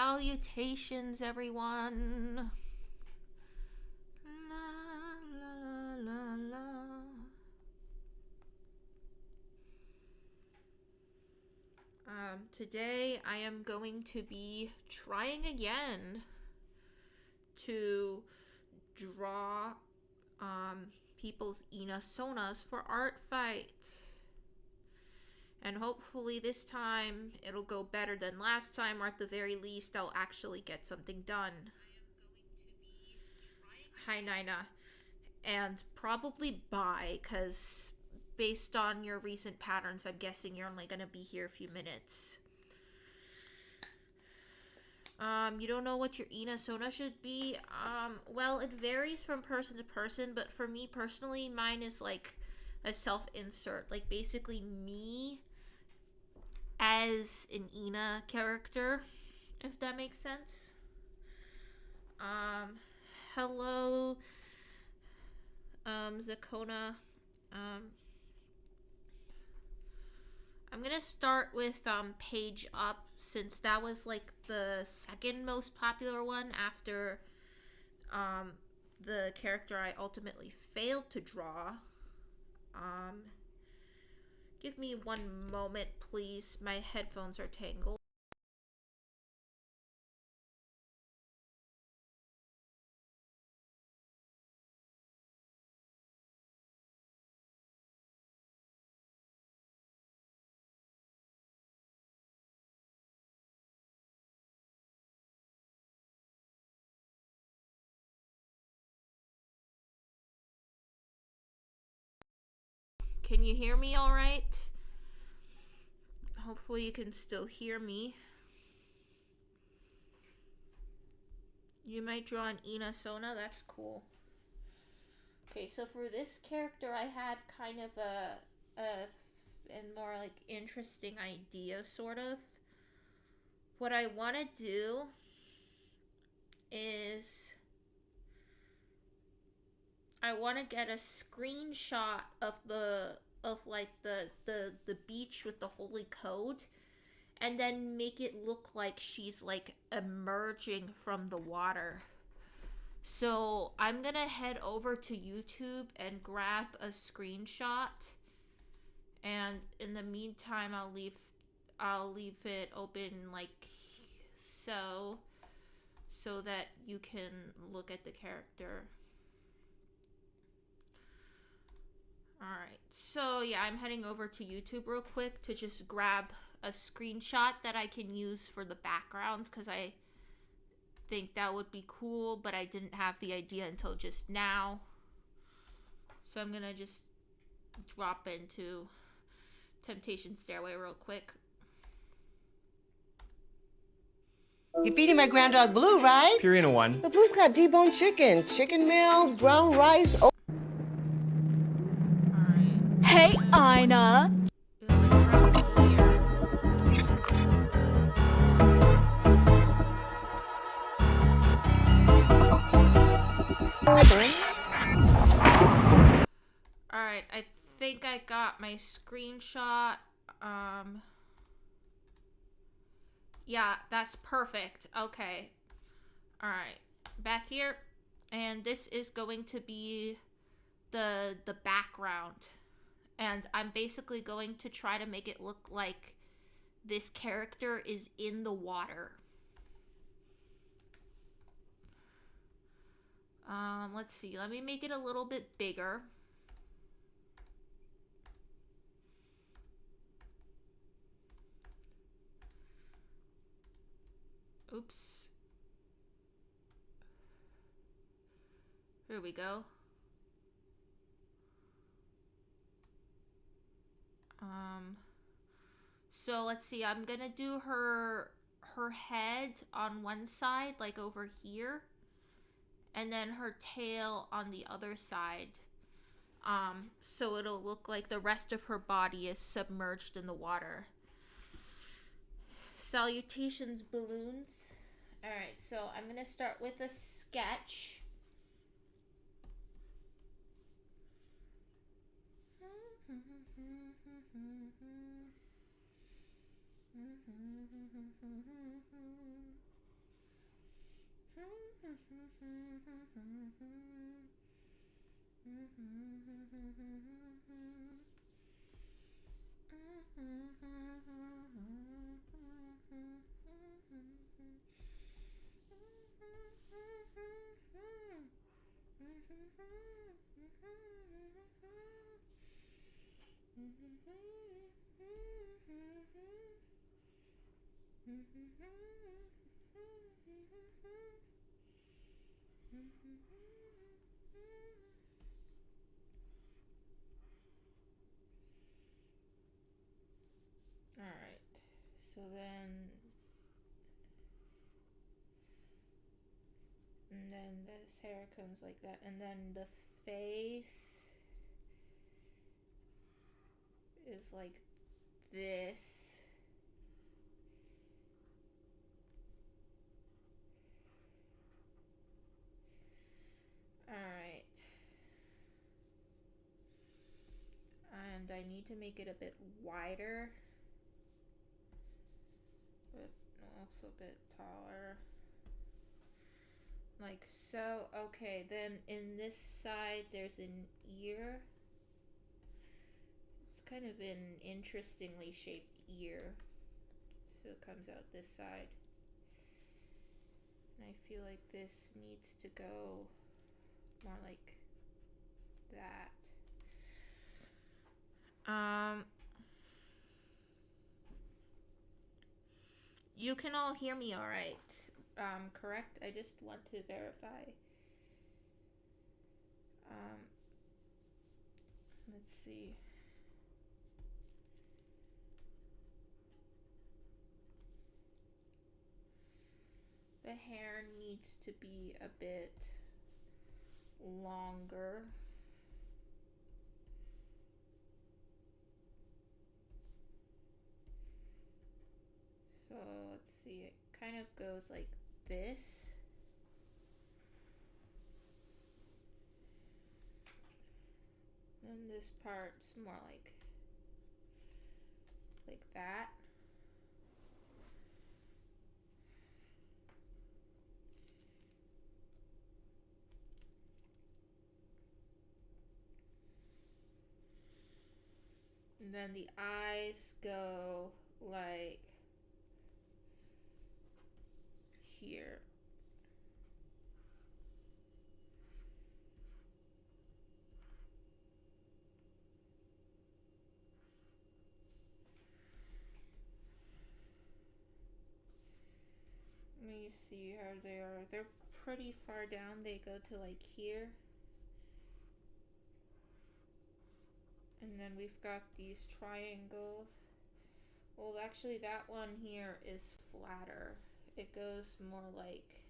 Salutations, everyone. La, la, la, la. Today I am going to be trying again to draw people's ENAsonas for ArtFight. And hopefully this time it'll go better than last time, or at the very least I'll actually get something done. Hi Nina. And probably bye, because based on your recent patterns, I'm guessing you're only going to be here a few minutes. You don't know what your ENAsona should be? Well, it varies from person to person, but for me personally, mine is like a self-insert. Like basically me as an ENA character, if that makes sense. Hello, Zakona. I'm gonna start with Page Up, since that was like the second most popular one after the character I ultimately failed to draw. Give me one moment, please. My headphones are tangled. Can you hear me all right? Hopefully you can still hear me. You might draw an ENAsona, that's cool. Okay, so for this character I had kind of a more like interesting idea, sort of. What I want to do is I want to get a screenshot of the beach with the holy code, and then make it look like she's like emerging from the water. So I'm gonna head over to YouTube and grab a screenshot, and in the meantime I'll leave it open like so that you can look at the character. Alright, so yeah, I'm heading over to YouTube real quick to just grab a screenshot that I can use for the background, because I think that would be cool, but I didn't have the idea until just now. So I'm gonna just drop into Temptation Stairway real quick. You're feeding my grand dog Blue, right? Purina 1. The Blue's got deboned chicken, chicken meal, brown rice. Alright. Hey, Ina. Alright, I think I got my screenshot. Yeah, that's perfect. Okay. Alright, back here. And this is going to be the background. And I'm basically going to try to make it look like this character is in the water. Let's see. Let me make it a little bit bigger. Oops. Here we go. So let's see. I'm gonna do her head on one side, like over here, and then her tail on the other side. So it'll look like the rest of her body is submerged in the water. Salutations, balloons. Alright, so I'm gonna start with a sketch. Alright, so then, and then this hair comes like that, and then the face is like this. Alright. And I need to make it a bit wider, but also a bit taller. Like so. Okay, then in this side there's an ear. It's kind of an interestingly shaped ear. So it comes out this side. And I feel like this needs to go more like that. You can all hear me all right, correct? I just want to verify. Let's see. The hair needs to be a bit longer. So let's see, it kind of goes like this. And this part's more like that. And then the eyes go like here. Let me see how they are. They're pretty far down. They go to like here. And then we've got these triangles. Well, actually that one here is flatter. It goes more like,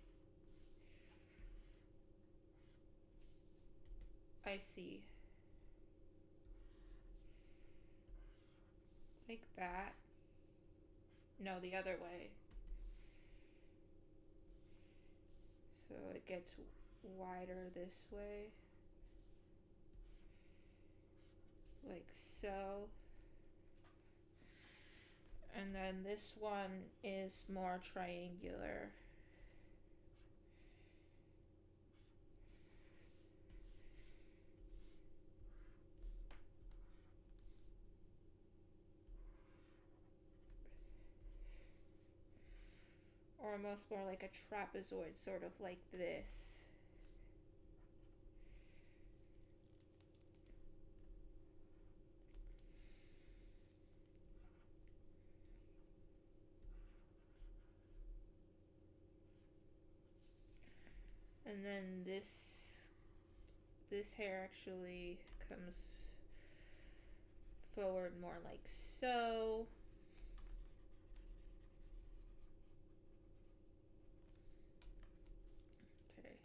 I see. Like that. No, the other way. So it gets wider this way. Like so. And then this one is more triangular. Or almost more like a trapezoid, sort of like this. And then this hair actually comes forward more like so. Okay.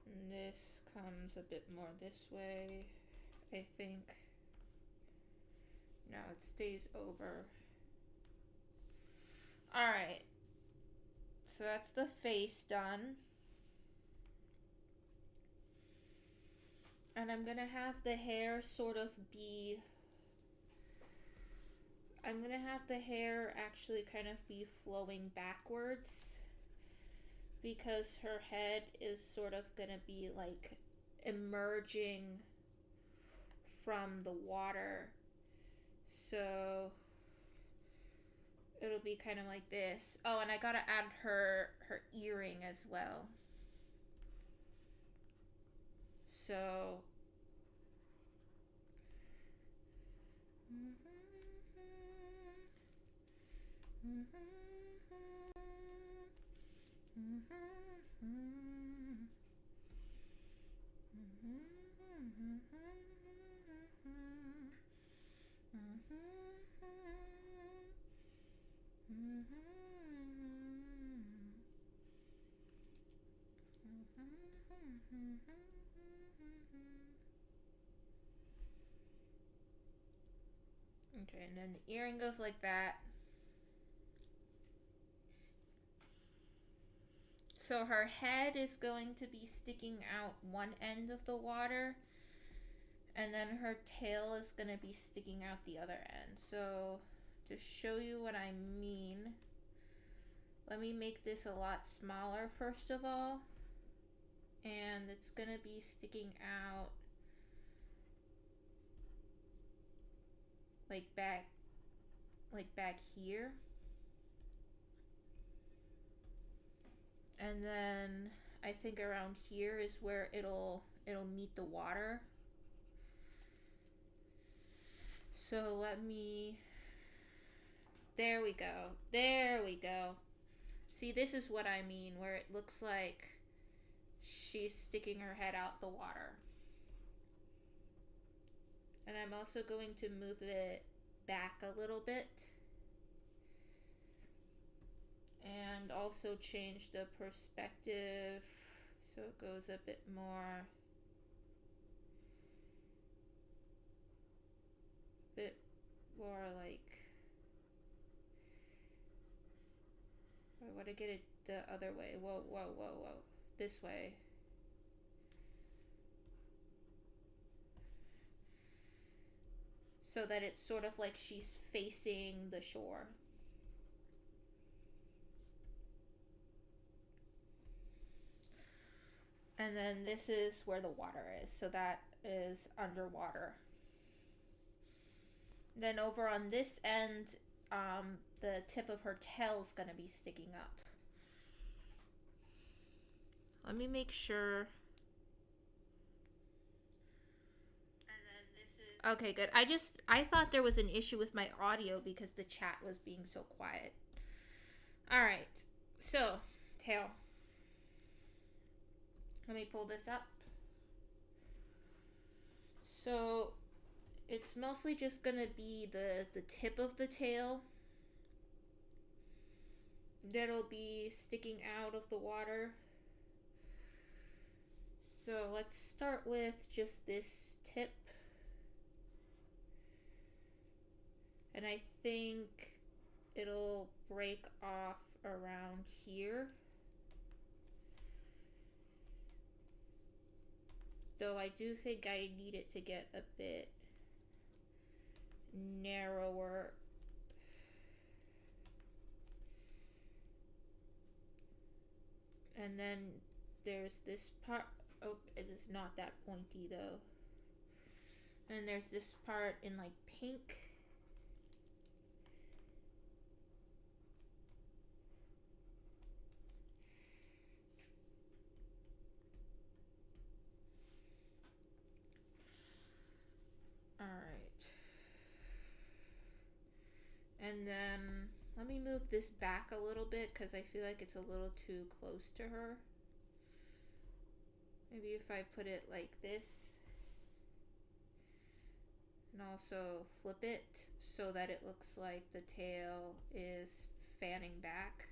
And this comes a bit more this way, I think. No, it stays over. Alright. So that's the face done. And I'm gonna have the hair sort of be, I'm gonna have the hair actually kind of be flowing backwards. because her head is sort of gonna be like emerging from the water. So it'll be kind of like this. Oh, and I gotta add her earring as well. So okay, and then the earring goes like that. So her head is going to be sticking out one end of the water, and then her tail is going to be sticking out the other end. So to show you what I mean, let me make this a lot smaller first of all. And it's going to be sticking out like back here. And then I think around here is where it'll meet the water. So let me, there we go. There we go. See, this is what I mean, where it looks like she's sticking her head out the water. And I'm also going to move it back a little bit. And also change the perspective so it goes a bit more like, I want to get it the other way. Whoa, whoa, whoa, whoa. This way. So that it's sort of like she's facing the shore. And then this is where the water is. So that is underwater. Then over on this end, the tip of her tail is going to be sticking up. Let me make sure. And then this is... Okay, good. I thought there was an issue with my audio because the chat was being so quiet. All right. So, tail. Let me pull this up. So it's mostly just gonna be the tip of the tail that'll be sticking out of the water. So let's start with just this tip. And I think it'll break off around here. Though I do think I need it to get a bit narrower. And then there's this part. Oh, it is not that pointy though. And there's this part in like pink. Alright. And then let me move this back a little bit because I feel like it's a little too close to her. Maybe if I put it like this. And also flip it so that it looks like the tail is fanning back.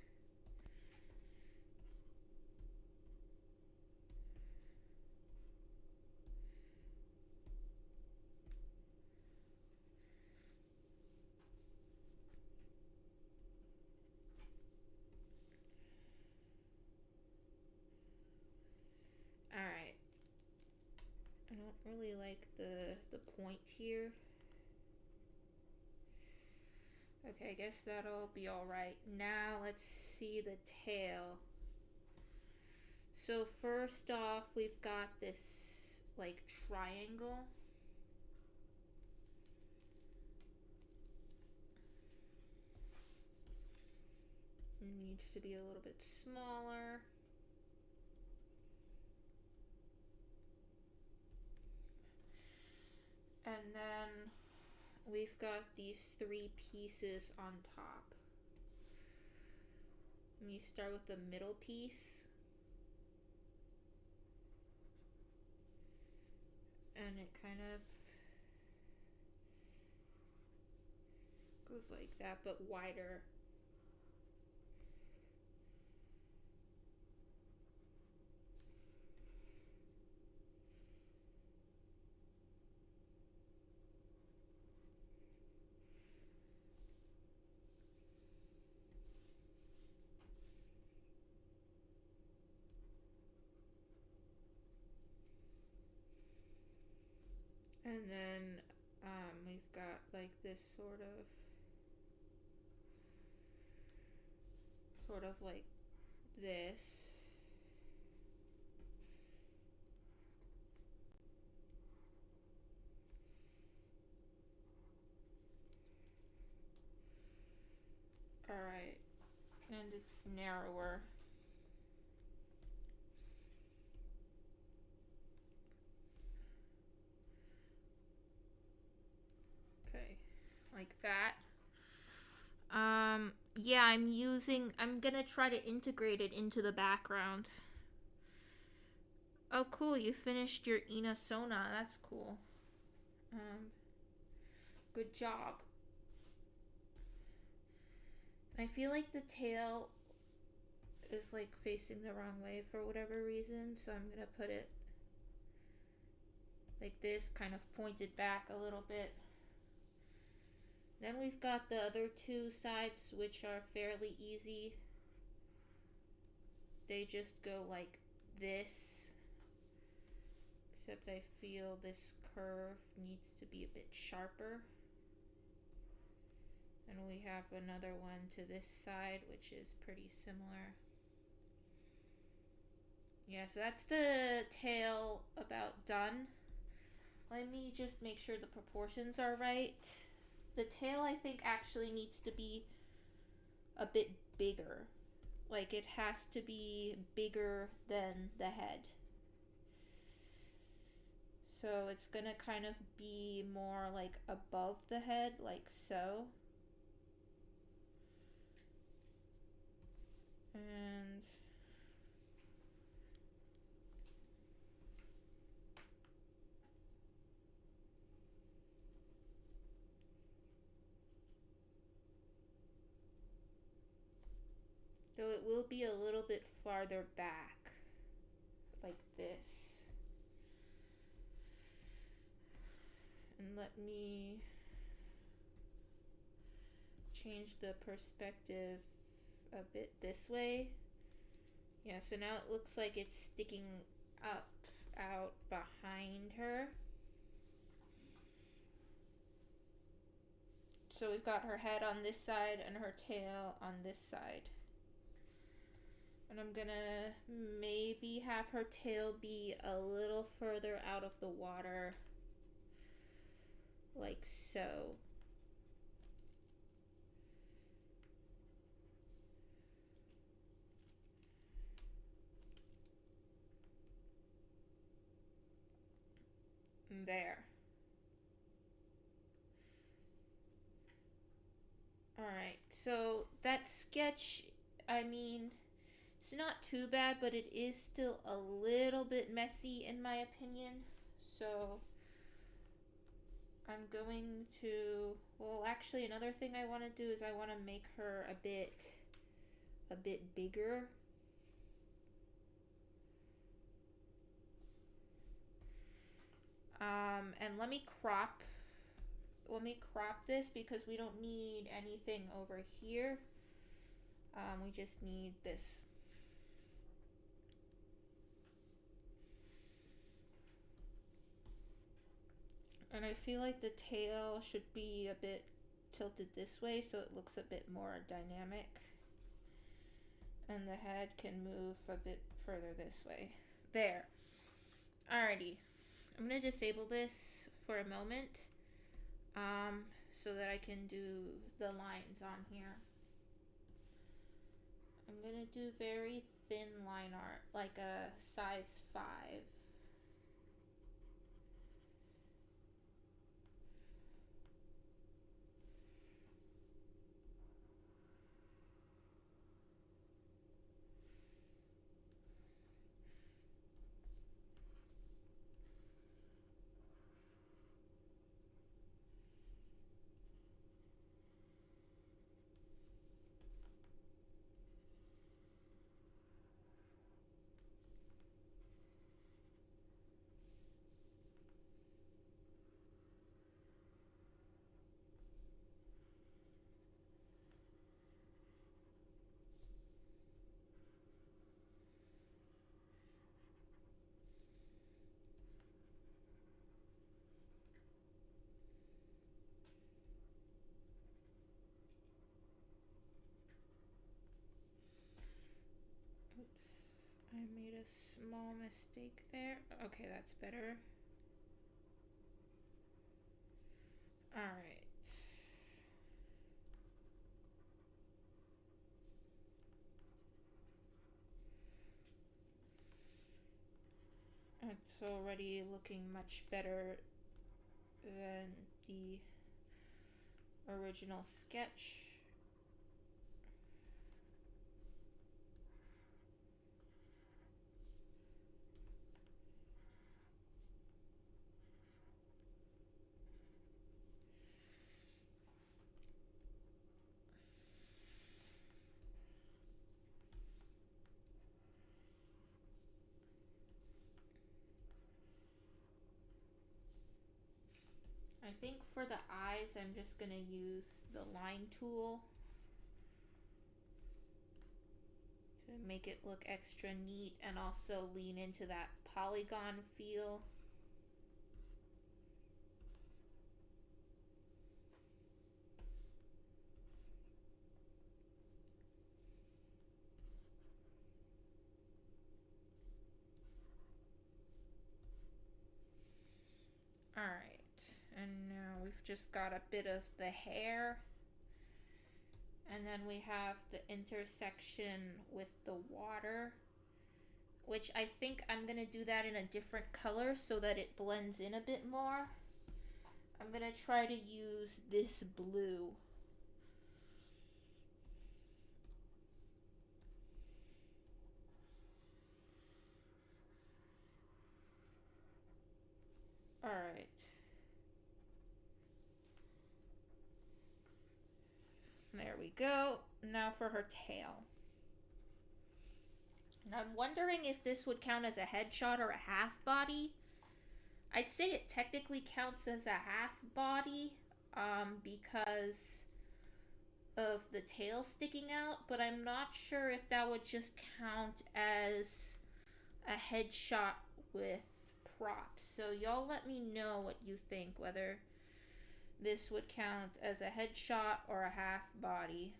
Alright. I don't really like the point here. Okay, I guess that'll be alright. Now let's see the tail. So first off, we've got this like triangle. It needs to be a little bit smaller. And then we've got these 3 pieces on top. And you start with the middle piece. And it kind of goes like that, but wider. And then we've got like this sort of like this. Alright, and it's narrower. Okay, like that. Yeah, I'm gonna try to integrate it into the background. Oh, cool, you finished your ENAsona. That's cool. Good job. I feel like the tail is like facing the wrong way for whatever reason, so I'm gonna put it like this, kind of pointed back a little bit. Then we've got the other 2 sides, which are fairly easy. They just go like this, except I feel this curve needs to be a bit sharper. And we have another one to this side, which is pretty similar. Yeah, so that's the tail about done. Let me just make sure the proportions are right. The tail, I think, actually needs to be a bit bigger. Like, it has to be bigger than the head. So it's gonna kind of be more like above the head, like so. And though it will be a little bit farther back, like this. And let me change the perspective a bit this way. Yeah, so now it looks like it's sticking up out behind her. So we've got her head on this side and her tail on this side. And I'm gonna maybe have her tail be a little further out of the water, like so. There. Alright, so that sketch, I mean, it's not too bad, but it is still a little bit messy in my opinion. So I'm going to, well, actually another thing I want to do is I want to make her a bit bigger. And let me crop this because we don't need anything over here. We just need this. And I feel like the tail should be a bit tilted this way so it looks a bit more dynamic. And the head can move a bit further this way. There. Alrighty. I'm going to disable this for a moment so that I can do the lines on here. I'm going to do very thin line art, like a size 5. Oops, I made a small mistake there. Okay, that's better. Alright. It's already looking much better than the original sketch. I think for the eyes, I'm just going to use the line tool to make it look extra neat and also lean into that polygon feel. Alright, and now we've just got a bit of the hair. And then we have the intersection with the water, which I think I'm going to do that in a different color so that it blends in a bit more. I'm going to try to use this blue. Alright. There we go. Now for her tail. And I'm wondering if this would count as a headshot or a half body. I'd say it technically counts as a half body because of the tail sticking out, but I'm not sure if that would just count as a headshot with props. So y'all let me know what you think, whether this would count as a headshot or a half body.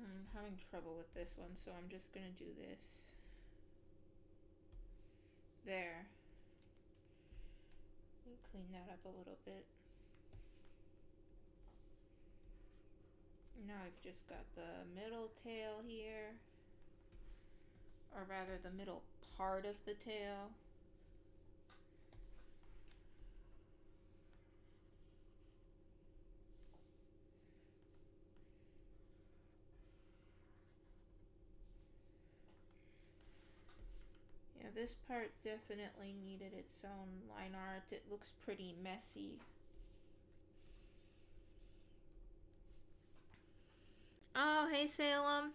I'm having trouble with this one, so I'm just gonna do this. There. Clean that up a little bit. Now I've just got the middle tail here, or rather the middle part of the tail. Yeah, this part definitely needed its own line art. It looks pretty messy. Oh, hey Salem.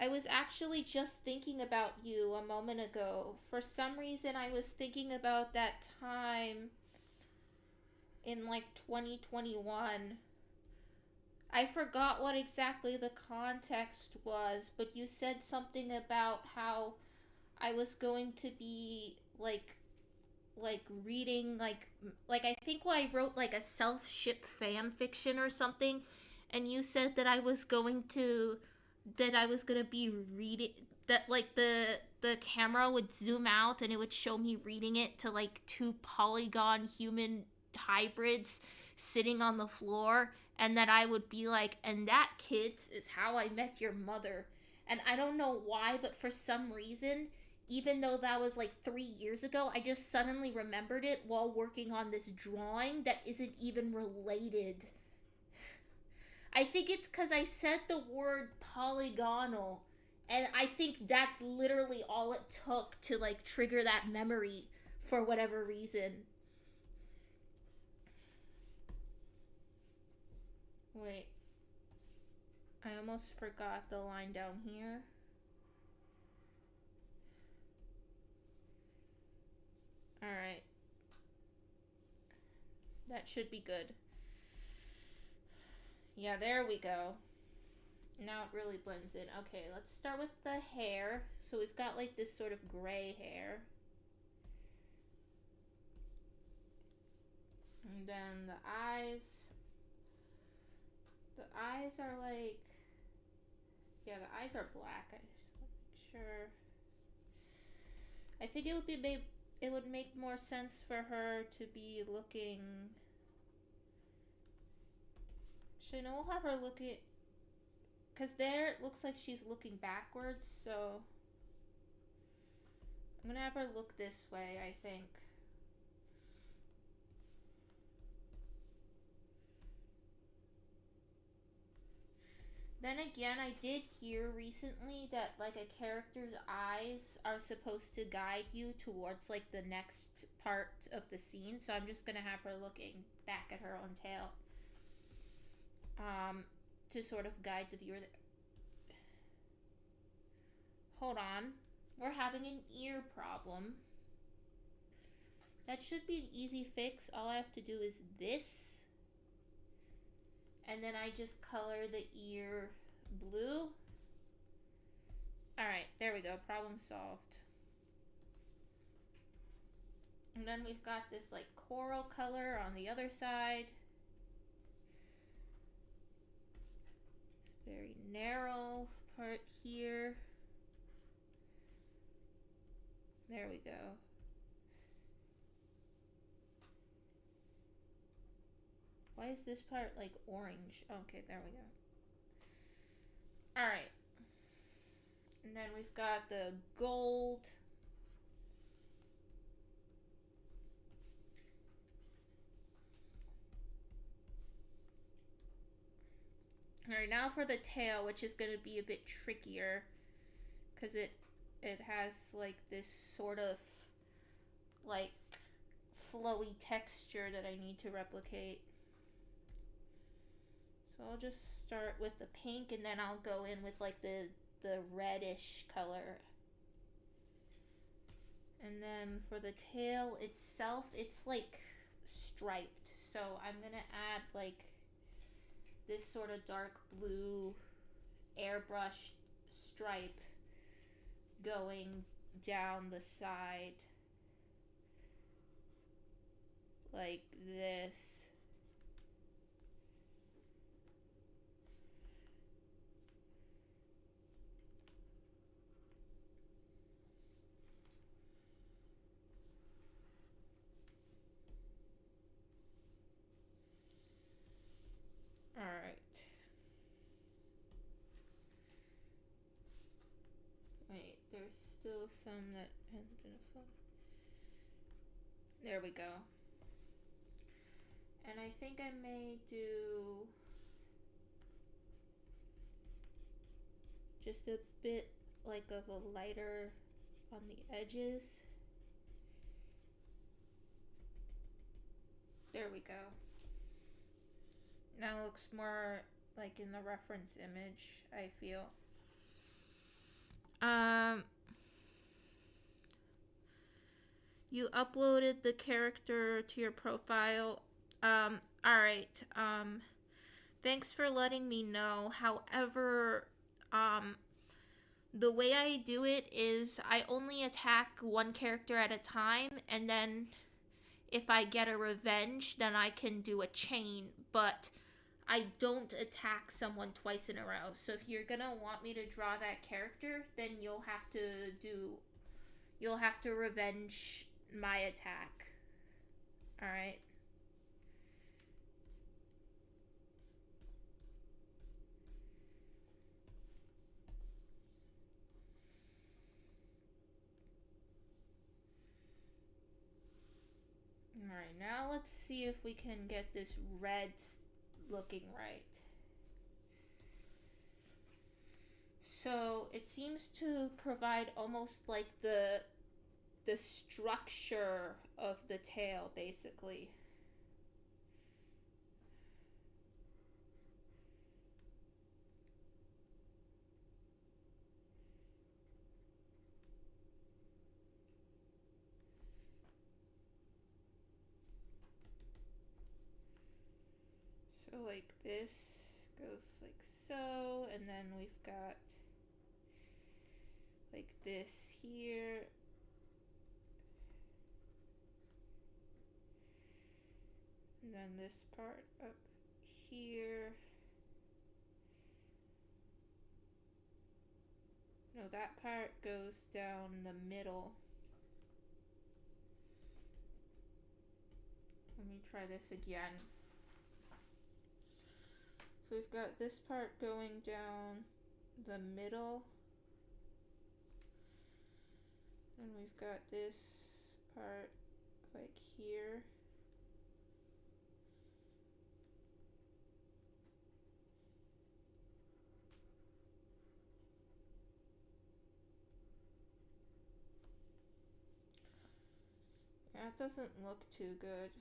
I was actually just thinking about you a moment ago. For some reason, I was thinking about that time in like 2021. I forgot what exactly the context was, but you said something about how I was going to be like reading like I think I wrote like a self-ship fan fiction or something, and you said that I was gonna be reading that, like the camera would zoom out and it would show me reading it to like two polygon human hybrids sitting on the floor, and that I would be like, and that, kids, is how I met your mother. And I don't know why, but for some reason, even though that was like 3 years ago, I just suddenly remembered it while working on this drawing that isn't even related. I think it's because I said the word polygonal, and I think that's literally all it took to like trigger that memory for whatever reason. Wait, I almost forgot the line down here. Alright. That should be good. Yeah, there we go. Now it really blends in. Okay, let's start with the hair. So we've got like this sort of gray hair. And then the eyes. The eyes are like... Yeah, the eyes are black. I just want to make sure. I think it would make more sense for her to be looking... Actually, no, we'll have her look at... Because there it looks like she's looking backwards, so... I'm gonna have her look this way, I think. Then again, I did hear recently that like a character's eyes are supposed to guide you towards like the next part of the scene, so I'm just gonna have her looking back at her own tail. To sort of guide the viewer. Hold on. We're having an ear problem. That should be an easy fix. All I have to do is this. And then I just color the ear blue. Alright, there we go. Problem solved. And then we've got this like coral color on the other side. Very narrow part here. There we go. Why is this part like orange? Okay, there we go. Alright. And then we've got the gold. Alright, now for the tail, which is going to be a bit trickier. Because it has like this sort of like flowy texture that I need to replicate. So I'll just start with the pink, and then I'll go in with like the reddish color. And then for the tail itself, it's like striped. So I'm gonna add like this sort of dark blue airbrush stripe going down the side like this. Alright. Wait, there's still some that hasn't been fun. There we go. And I think I may do just a bit like of a lighter on the edges. There we go. Now it looks more like in the reference image, I feel. You uploaded the character to your profile. Alright. Thanks for letting me know. However, the way I do it is I only attack one character at a time, and then if I get a revenge, then I can do a chain, but I don't attack someone twice in a row. So if you're gonna want me to draw that character, then you'll have to revenge my attack. Alright. Alright, now let's see if we can get this red looking right. So it seems to provide almost like the structure of the tail, basically. So like this goes like so, and then we've got like this here. And then this part up here. No, that part goes down the middle. Let me try this again. So we've got this part going down the middle. And we've got this part like here. That doesn't look too good.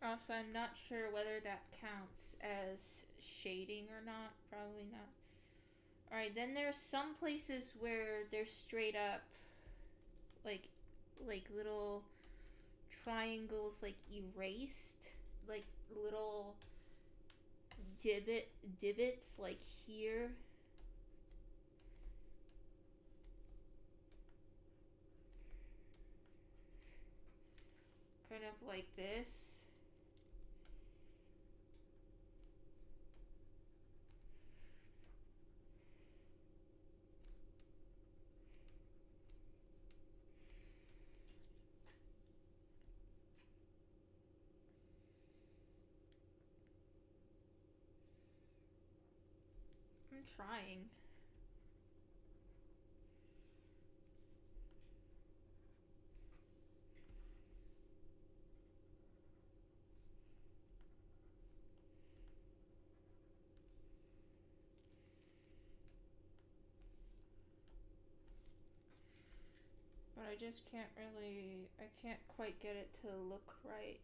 Also, I'm not sure whether that counts as shading or not. Probably not. Alright, then there's some places where they're straight up like little triangles like erased. Like little divots like here. Kind of like this. I'm trying. But I just can't really, I can't quite get it to look right.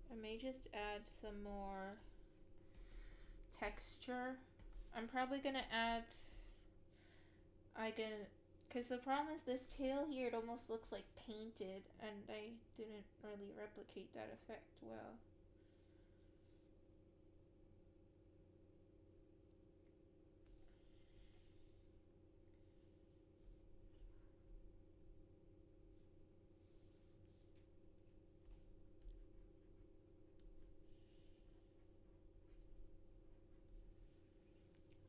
I may just add some more texture. I'm probably gonna add, because the problem is this tail here, it almost looks like painted, and I didn't really replicate that effect well.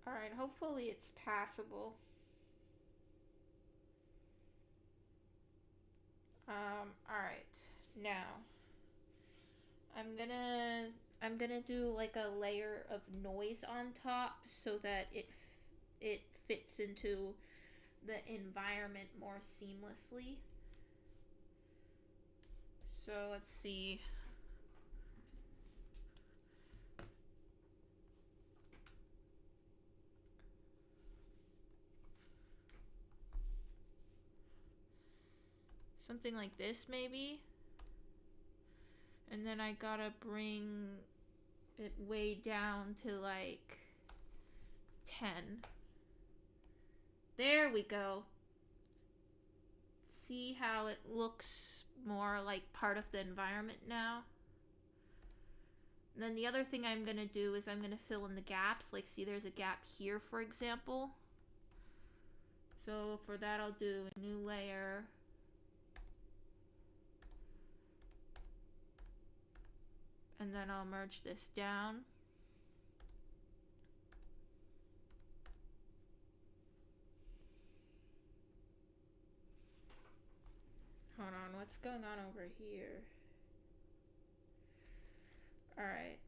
Alright, hopefully it's passable. Alright. Now, I'm gonna do like a layer of noise on top so that it fits into the environment more seamlessly. So let's see. Something like this maybe. And then I gotta bring it way down to like 10. There we go. See how it looks more like part of the environment now? And then the other thing I'm gonna do is I'm gonna fill in the gaps. Like, see, there's a gap here, for example. So for that, I'll do a new layer. And then I'll merge this down. Hold on, what's going on over here? Alright.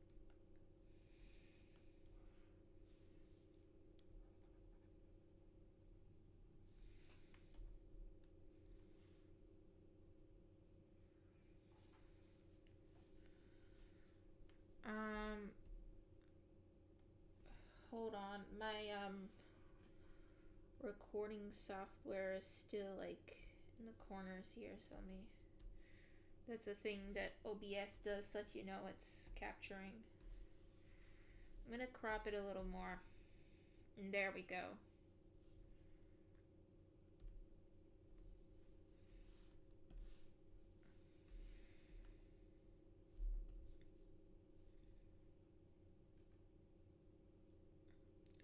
Hold on, my recording software is still like in the corners here, so that's a thing that OBS does so that you know it's capturing. I'm gonna crop it a little more, and there we go.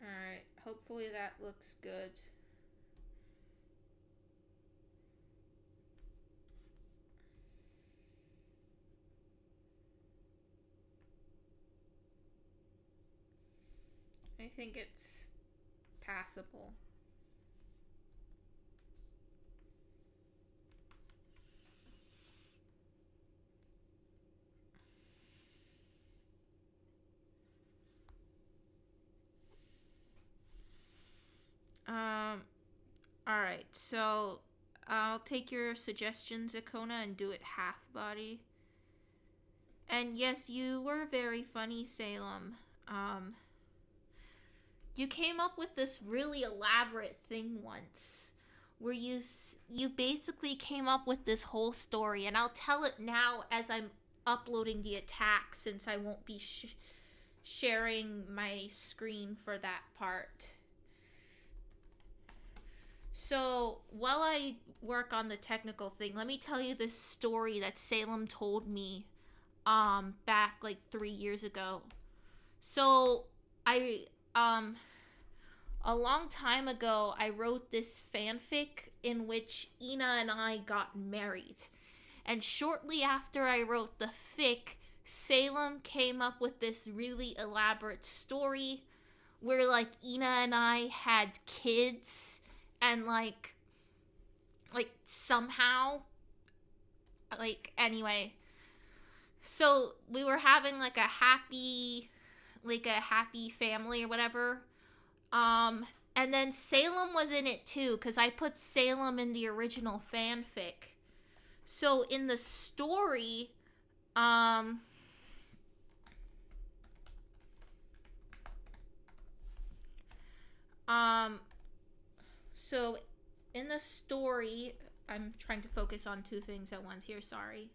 Alright, hopefully that looks good. I think it's passable. Alright, so I'll take your suggestions, Akona, and do it half body. And yes, you were very funny, Salem. You came up with this really elaborate thing once, where you basically came up with this whole story, and I'll tell it now as I'm uploading the attack, since I won't be sharing my screen for that part. So, while I work on the technical thing, let me tell you this story that Salem told me back like 3 years ago. So, a long time ago, I wrote this fanfic in which Ina and I got married. And shortly after I wrote the fic, Salem came up with this really elaborate story where like Ina and I had kids, and like somehow, like, anyway, so we were having like a happy family or whatever. And then Salem was in it too, because I put Salem in the original fanfic. So in the story, so in the story, I'm trying to focus on two things at once here, sorry.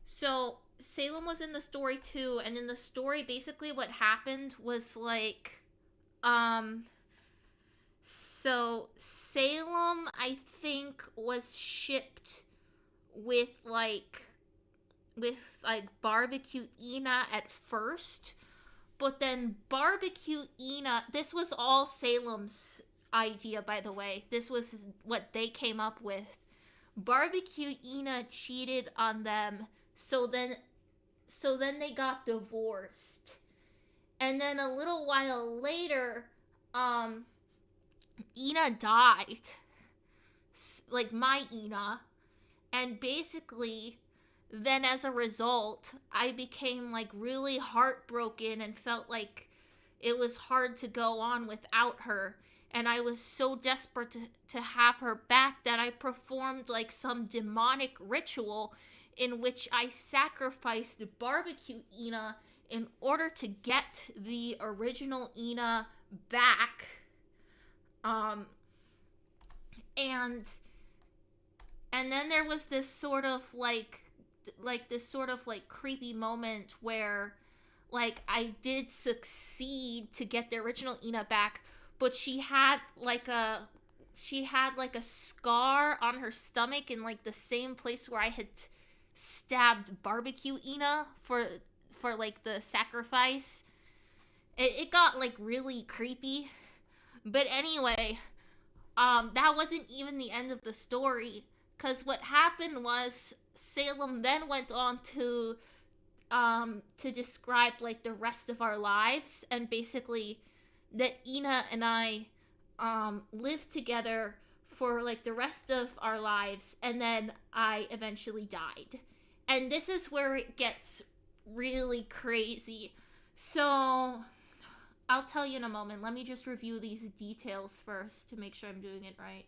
So Salem was in the story too, and in the story, basically what happened was like, so Salem, I think, was shipped with Barbecue Ina at first, but then Barbecue Ina, this was all Salem's idea, by the way. This was what they came up with. Barbecue Ina cheated on them, so then they got divorced. And then a little while later, Ina died. like my Ina. And basically, then as a result, I became like really heartbroken and felt like it was hard to go on without her. And I was so desperate to have her back that I performed like some demonic ritual in which I sacrificed barbecue Ina in order to get the original Ina back. Um, and then there was this sort of like creepy moment where like I did succeed to get the original Ina back, but she had like a scar on her stomach in like the same place where I had stabbed barbecue Ina for like the sacrifice. It got like really creepy. But anyway, that wasn't even the end of the story. Because what happened was Salem then went on to describe like the rest of our lives, and basically that Ina and I lived together for like the rest of our lives, and then I eventually died. And this is where it gets really crazy. So I'll tell you in a moment. Let me just review these details first to make sure I'm doing it right.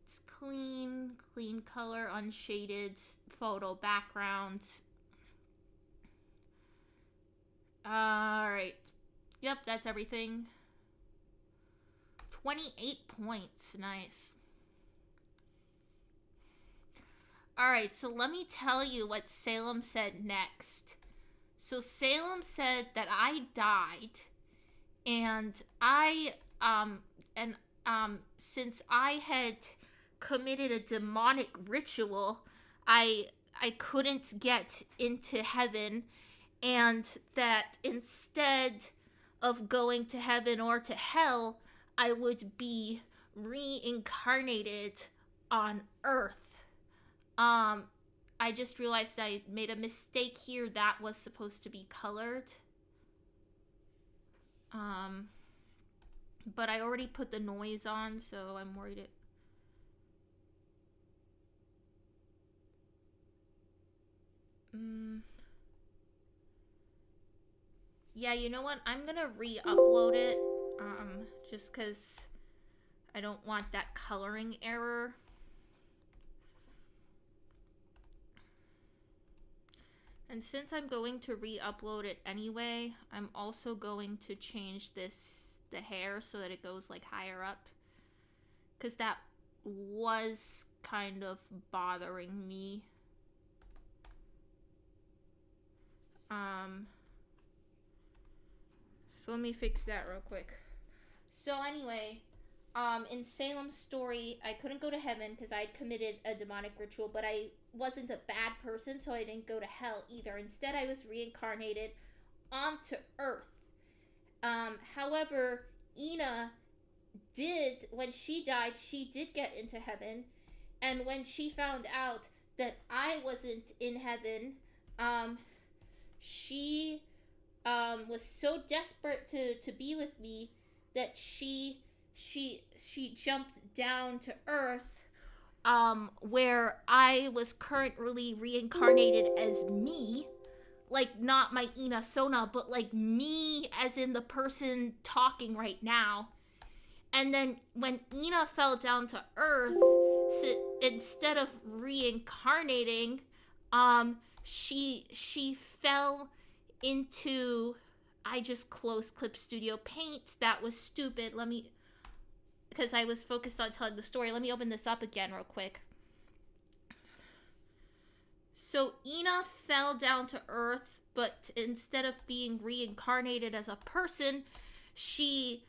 It's clean color, unshaded photo background. Alright. Yep, that's everything. 28 points. Nice. Alright, so let me tell you what Salem said next. So Salem said that I died, and since I had committed a demonic ritual, I couldn't get into heaven, and that instead of going to heaven or to hell, I would be reincarnated on Earth. I just realized I made a mistake here. That was supposed to be colored. But I already put the noise on, so I'm worried it... Yeah, you know what? I'm gonna re-upload it, just because I don't want that coloring error. And since I'm going to re-upload it anyway, I'm also going to change the hair so that it goes like higher up, because that was kind of bothering me. So let me fix that real quick. So anyway, in Salem's story, I couldn't go to heaven because I had committed a demonic ritual, but I wasn't a bad person, so I didn't go to hell either. Instead, I was reincarnated onto Earth. However, Ina did, when she died, she did get into heaven, and when she found out that I wasn't in heaven, she was so desperate to be with me that she jumped down to Earth, where I was currently reincarnated as me, like not my ENAsona, but like me as in the person talking right now. And then when Ina fell down to Earth, so instead of reincarnating, she fell into... I just closed Clip Studio Paint. That was stupid. Because I was focused on telling the story. Let me open this up again real quick. So Ina fell down to Earth, but instead of being reincarnated as a person, she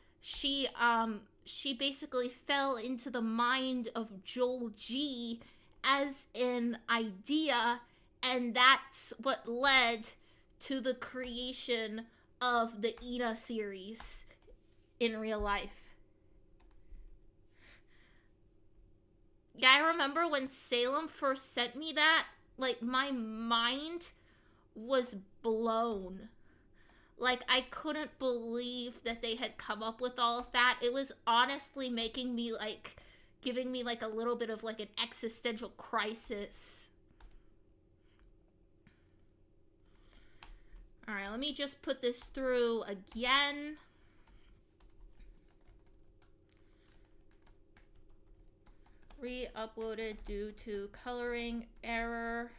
basically fell into the mind of Joel G as an idea, and that's what led to the creation of the Ina series in real life. Yeah, I remember when Salem first sent me that, like, my mind was blown. Like, I couldn't believe that they had come up with all of that. It was honestly making me, like, giving me like a little bit of like an existential crisis. All right, let me just put this through again. Re-uploaded due to coloring error.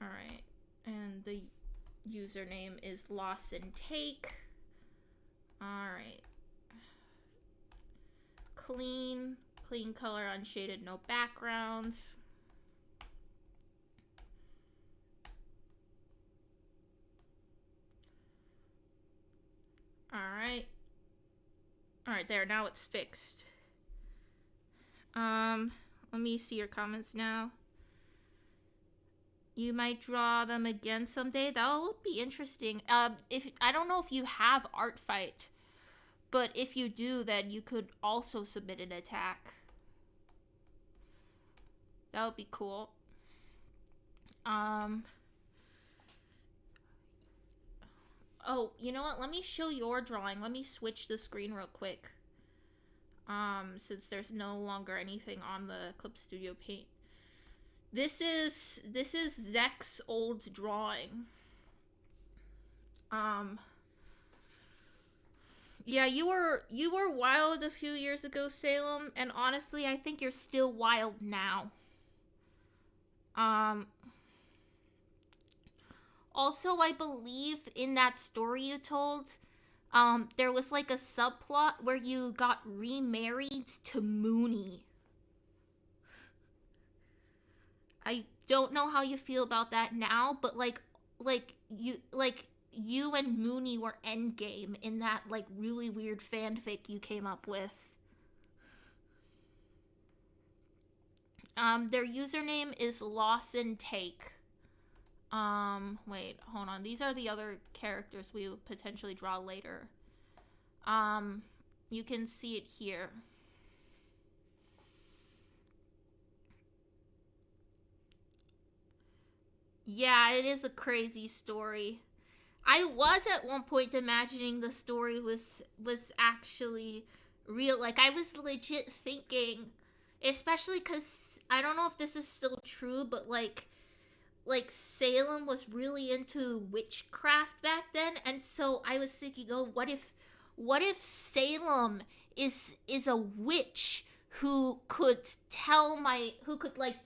All right, and the username is Loss and Take. All right. Clean color, unshaded, no background. All right. All right, there, now it's fixed. Let me see your comments now. You might draw them again someday. That would be interesting. If I don't know if you have ArtFight, but if you do, then you could also submit an attack. That would be cool. Oh, you know what? Let me show your drawing. Let me switch the screen real quick. Since there's no longer anything on the Clip Studio Paint. This is Zek's old drawing. Yeah, you were wild a few years ago, Salem, and honestly, I think you're still wild now. Also, I believe in that story you told, there was like a subplot where you got remarried to Mooney. I don't know how you feel about that now, but like you and Mooney were endgame in that like really weird fanfic you came up with. Their username is Loss and Take. Wait, hold on. These are the other characters we would potentially draw later. You can see it here. Yeah, it is a crazy story. I was at one point imagining the story was actually real. Like, I was legit thinking, especially because I don't know if this is still true, but like Salem was really into witchcraft back then, and so I was thinking, oh, what if Salem is a witch who could like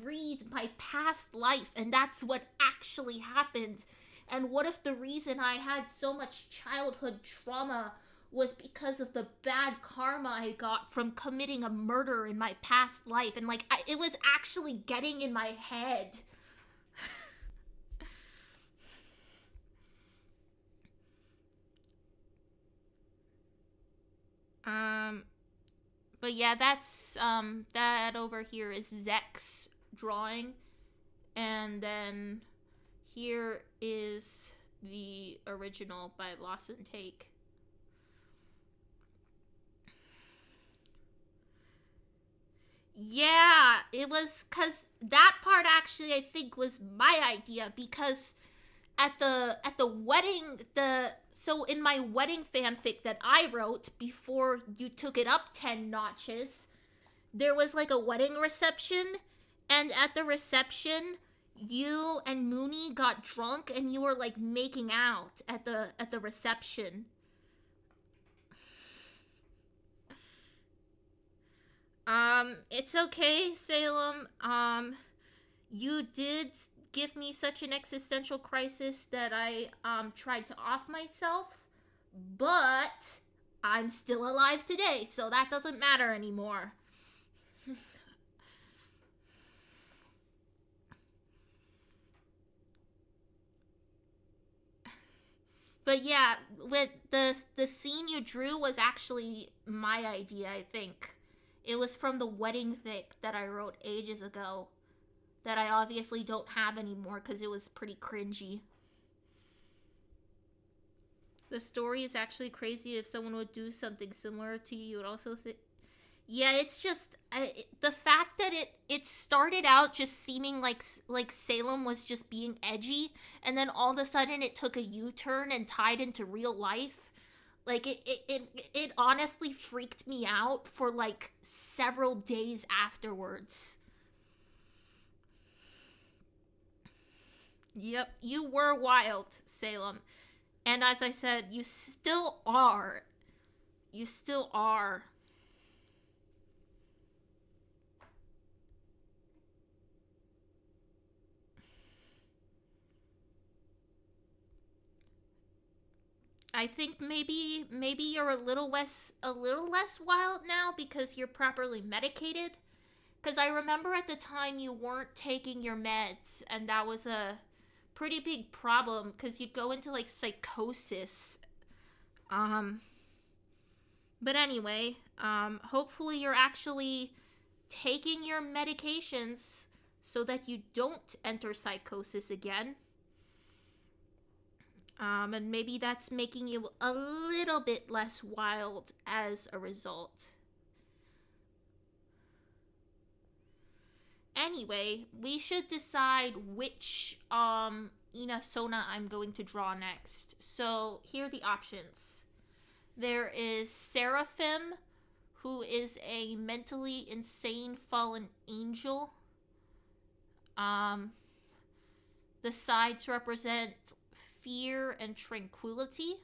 read my past life, and that's what actually happened. And what if the reason I had so much childhood trauma was because of the bad karma I got from committing a murder in my past life, and like it was actually getting in my head. But yeah, that's that over here is Zek's drawing, and then here is the original by Loss and Take. Yeah, it was because that part actually I think was my idea, because at the wedding, so in my wedding fanfic that I wrote before you took it up 10 notches, there was like a wedding reception, and at the reception you and Mooney got drunk and you were like making out at the reception. It's okay, Salem. You did give me such an existential crisis that I tried to off myself, but I'm still alive today, so that doesn't matter anymore. But yeah, with the scene you drew was actually my idea, I think. It was from the wedding fic that I wrote ages ago, that I obviously don't have anymore because it was pretty cringy. The story is actually crazy. If someone would do something similar to you, you would also think... Yeah, it's just... the fact that it started out just seeming like Salem was just being edgy, and then all of a sudden it took a U-turn and tied into real life. Like it honestly freaked me out for like several days afterwards. Yep, you were wild, Salem. And as I said, you still are. You still are. I think maybe you're a little less wild now because you're properly medicated. Cuz I remember at the time you weren't taking your meds, and that was a pretty big problem cuz you'd go into like psychosis. Um but anyway, hopefully you're actually taking your medications so that you don't enter psychosis again. And maybe that's making you a little bit less wild as a result. Anyway, we should decide which ENAsona I'm going to draw next. So here are the options. There is Seraphim, who is a mentally insane fallen angel. The sides represent fear and tranquility.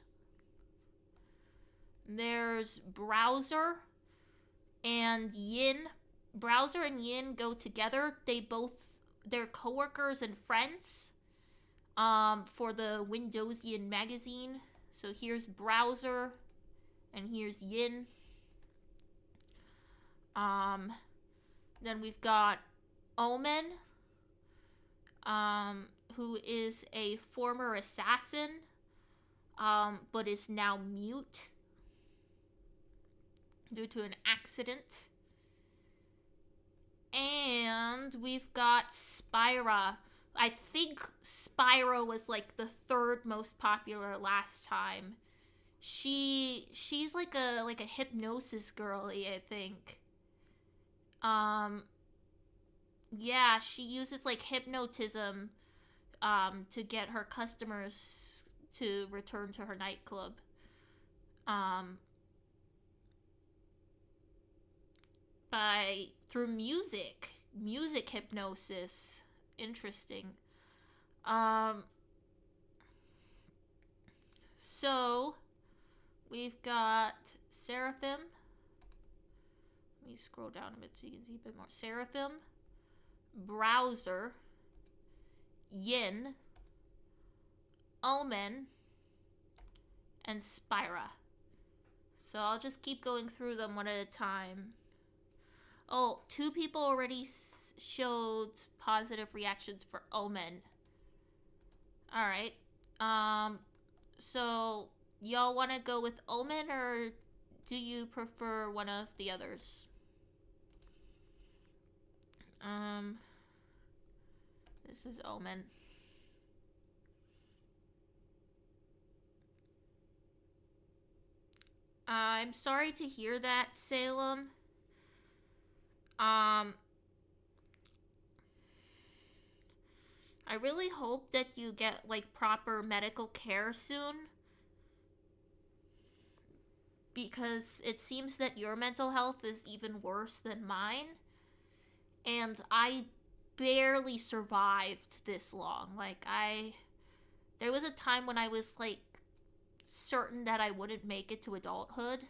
There's Browser and Yin. Browser and Yin go together. They're coworkers and friends for the Windowsian magazine. So here's Browser and here's Yin. Then we've got Omen, who is a former assassin, but is now mute due to an accident. And we've got Spyra. I think Spyra was like the third most popular last time. She's like a hypnosis girly, I think. Yeah, she uses like hypnotism to get her customers to return to her nightclub. Through music hypnosis. Interesting. So we've got Seraphim. Let me scroll down a bit so you can see a bit more. Seraphim, Browser, Yin, Omen, and Spyra. So I'll just keep going through them one at a time. Oh, 2 people already showed positive reactions for Omen. Alright. So y'all want to go with Omen, or do you prefer one of the others? This is Omen. I'm sorry to hear that, Salem. I really hope that you get like proper medical care soon, because it seems that your mental health is even worse than mine, and I barely survived this long. There was a time when I was like certain that I wouldn't make it to adulthood.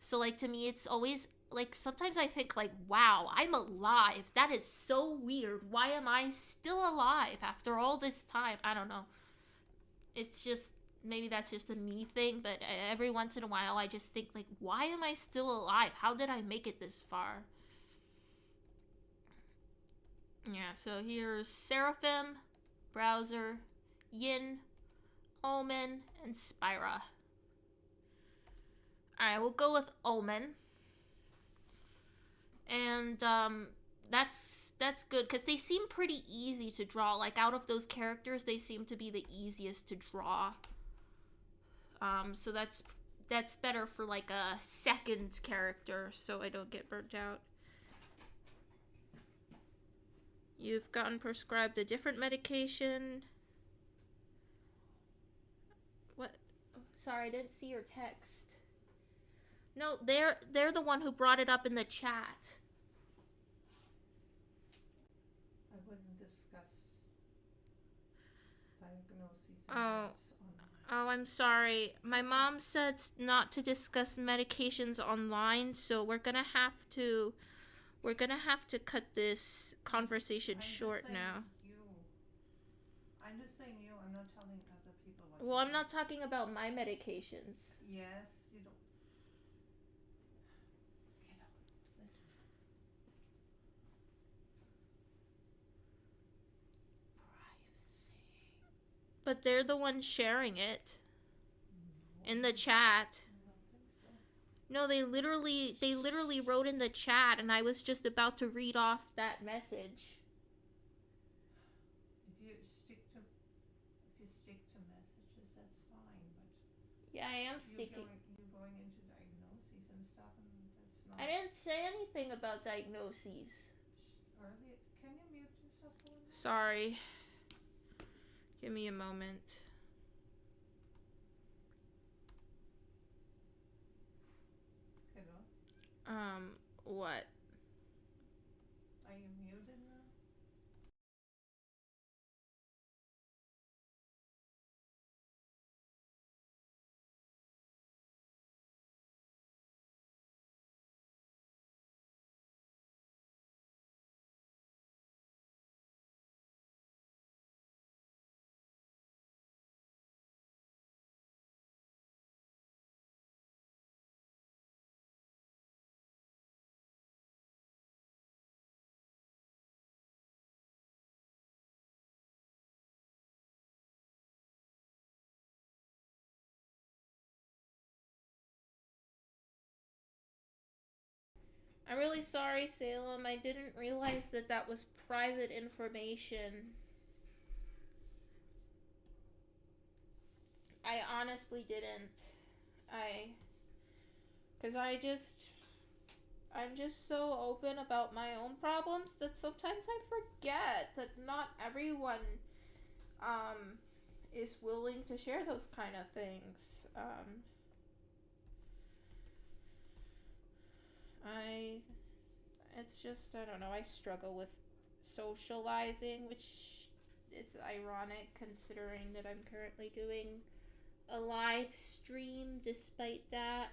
So like to me it's always like, sometimes I think like, wow, I'm alive. That is so weird. Why am I still alive after all this time? I don't know. It's just, maybe that's just a me thing, but every once in a while I just think like, why am I still alive? How did I make it this far? Yeah, so here's Seraphim, Browser, Yin, Omen, and Spyra. Alright, we'll go with Omen. And that's good, because they seem pretty easy to draw. Like, out of those characters, they seem to be the easiest to draw. So that's better for like a second character, so I don't get burnt out. You've gotten prescribed a different medication. What? sorry, I didn't see your text. No, they're the one who brought it up in the chat. I wouldn't discuss diagnoses and Oh. meds online. Oh, I'm sorry. My mom said not to discuss medications online, so we're gonna have to cut this conversation short now. I'm just saying you. I'm not telling other people what. Well, I'm not talking about my medications. Yes, you don't. Kiddo, listen. Privacy. But they're the ones sharing it in the chat. I don't think so. No, they literally wrote in the chat, and I was just about to read off that message. If you stick to messages, that's fine. But Yeah, I am you're sticking. going into diagnoses and stuff, and that's not. I didn't say anything about diagnoses. Earlier, can you mute yourself for a minute? Sorry. Give me a moment. Kiddo, What? are you muted now? I'm really sorry, Salem. I didn't realize that was private information. I honestly didn't. Cause I'm just so open about my own problems that sometimes I forget that not everyone, is willing to share those kind of things. It's just, I don't know, I struggle with socializing, which it's ironic considering that I'm currently doing a live stream despite that.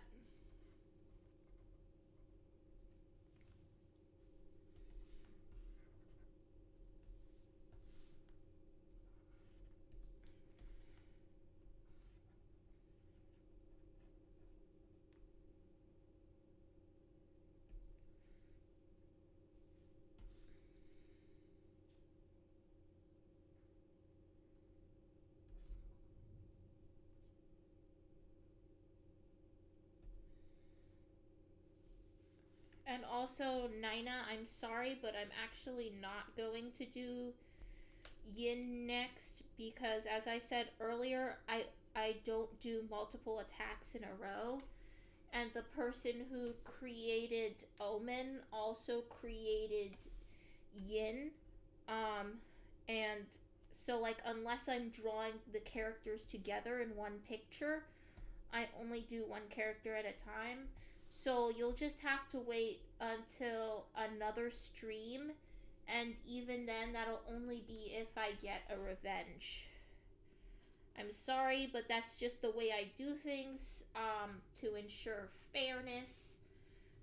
And also, Nina, I'm sorry, but I'm actually not going to do Yin next because, as I said earlier, I don't do multiple attacks in a row. And the person who created Omen also created Yin. And so, like, unless I'm drawing the characters together in one picture, I only do one character at a time. So you'll just have to wait until another stream, and even then, that'll only be if I get a revenge. I'm sorry, but that's just the way I do things, to ensure fairness,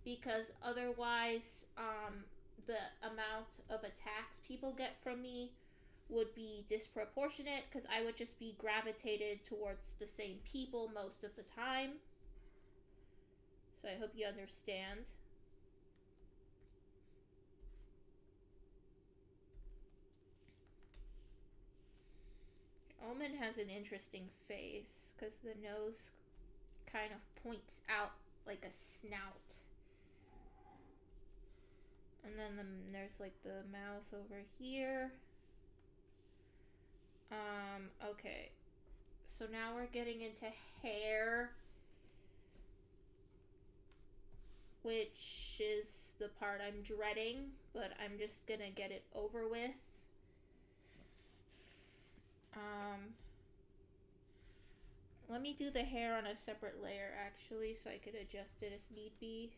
because otherwise, the amount of attacks people get from me would be disproportionate, because I would just be gravitated towards the same people most of the time. So I hope you understand. Omen has an interesting face because the nose kind of points out like a snout. And then there's like the mouth over here. Okay. So now we're getting into hair, which is the part I'm dreading, but I'm just gonna get it over with. Let me do the hair on a separate layer, actually, so I could adjust it as need be.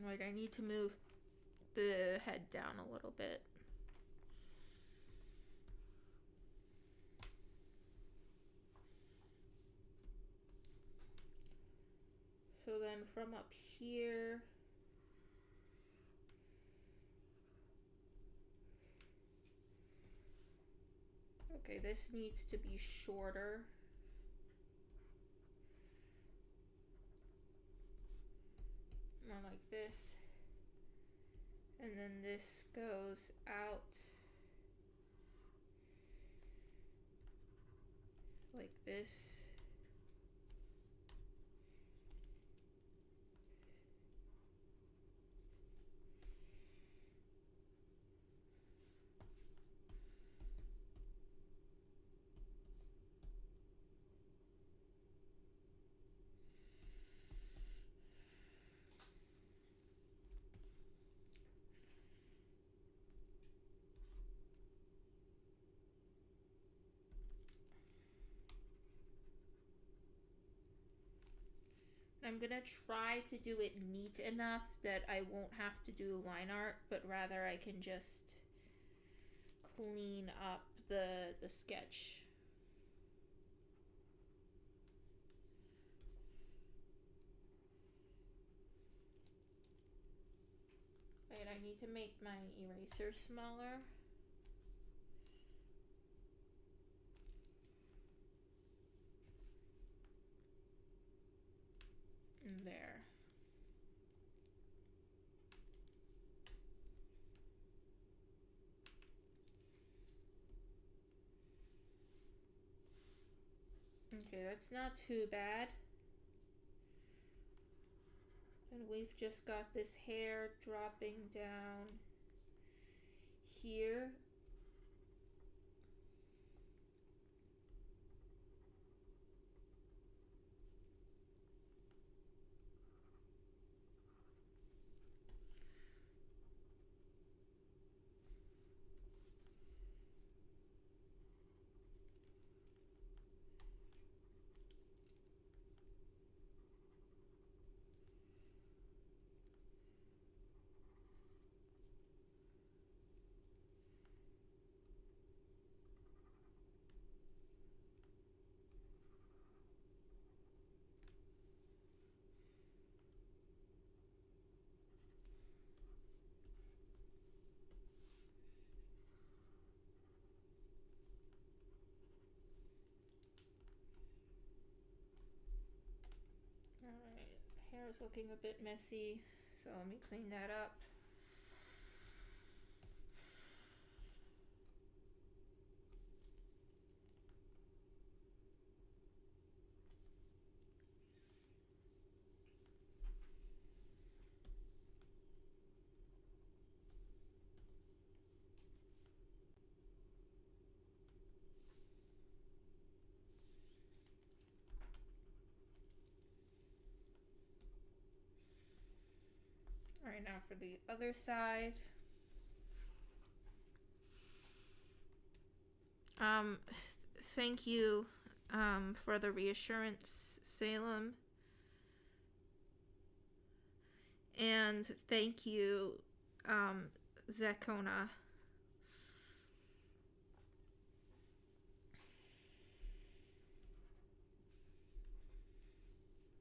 Like, I need to move the head down a little bit. So then from up here, okay, this needs to be shorter. More like this. And then this goes out like this. I'm gonna try to do it neat enough that I won't have to do line art, but rather I can just clean up the sketch. Wait, I need to make my eraser smaller. There. Okay, that's not too bad. And we've just got this hair dropping down here. Alright, hair is looking a bit messy, so let me clean that up. Alright, now for the other side. Thank you for the reassurance, Salem. And thank you, Zakona.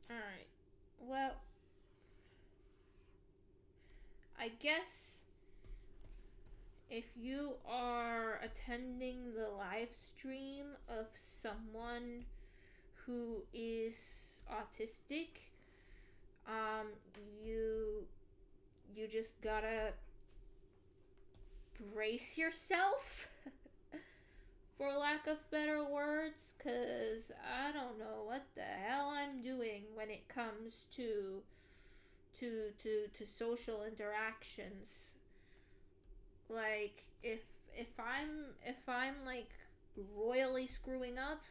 Alright, well, I guess if you are attending the live stream of someone who is autistic, you just gotta brace yourself, for lack of better words, cause I don't know what the hell I'm doing when it comes to social interactions. Like if I'm like royally screwing up,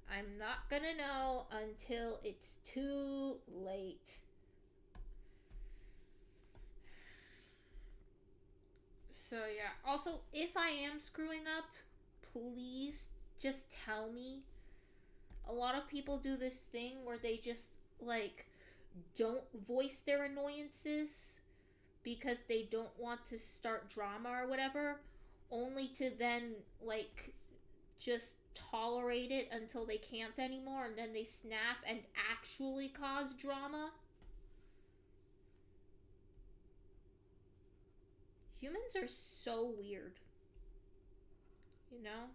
I'm not gonna know until it's too late. So yeah, also if I am screwing up, please just tell me. A lot of people do this thing where they just like don't voice their annoyances because they don't want to start drama or whatever, only to then like just tolerate it until they can't anymore, and then they snap and actually cause drama. Humans are so weird, you know?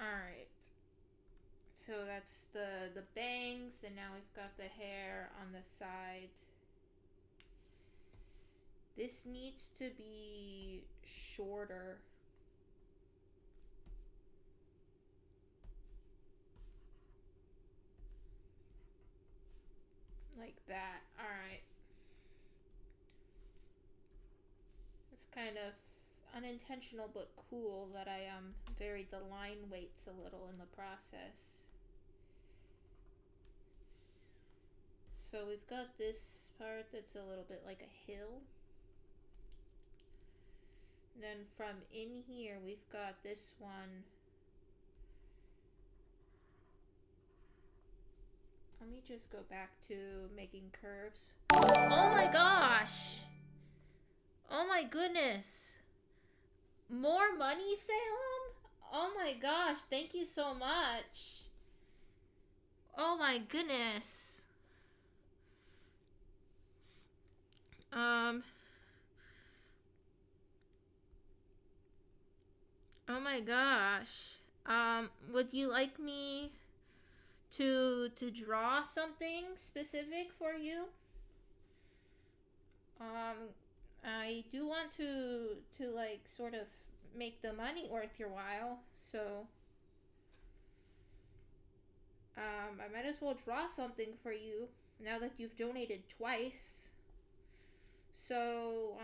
Alright. So that's the bangs, and now we've got the hair on the side. This needs to be shorter. Like that. Alright. It's kind of unintentional but cool that I varied the line weights a little in the process. So we've got this part that's a little bit like a hill. And then from in here we've got this one. Let me just go back to making curves. Oh my gosh! Oh my goodness! More money, Salem? Oh my gosh, thank you so much. Oh my goodness. Oh my gosh. Would you like me to draw something specific for you? I do want to like sort of make the money worth your while, so I might as well draw something for you now that you've donated twice. So,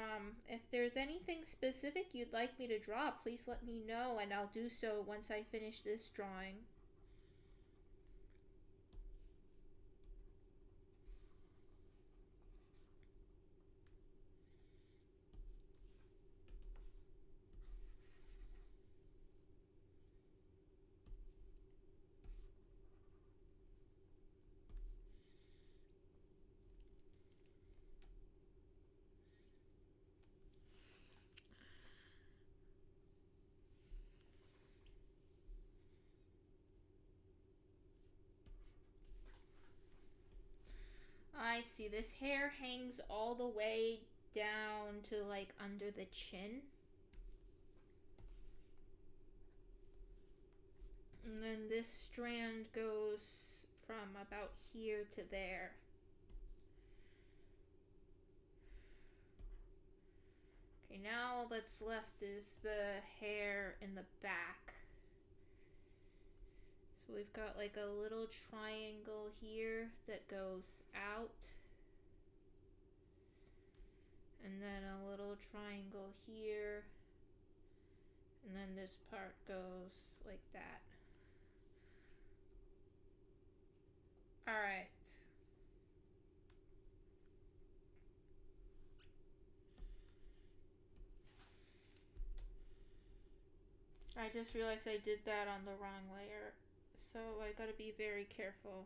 if there's anything specific you'd like me to draw, please let me know, and I'll do so once I finish this drawing. I see, this hair hangs all the way down to like under the chin. And then this strand goes from about here to there. Okay, now all that's left is the hair in the back. So we've got like a little triangle here that goes out. And then a little triangle here. And then this part goes like that. Alright. I just realized I did that on the wrong layer. So I gotta be very careful.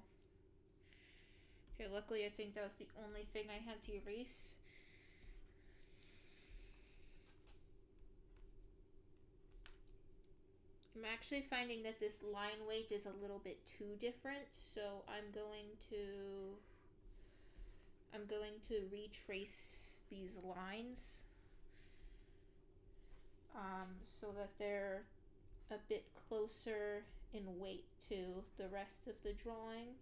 Okay, luckily I think that was the only thing I had to erase. I'm actually finding that this line weight is a little bit too different, so I'm going to retrace these lines so that they're a bit closer in weight to the rest of the drawing.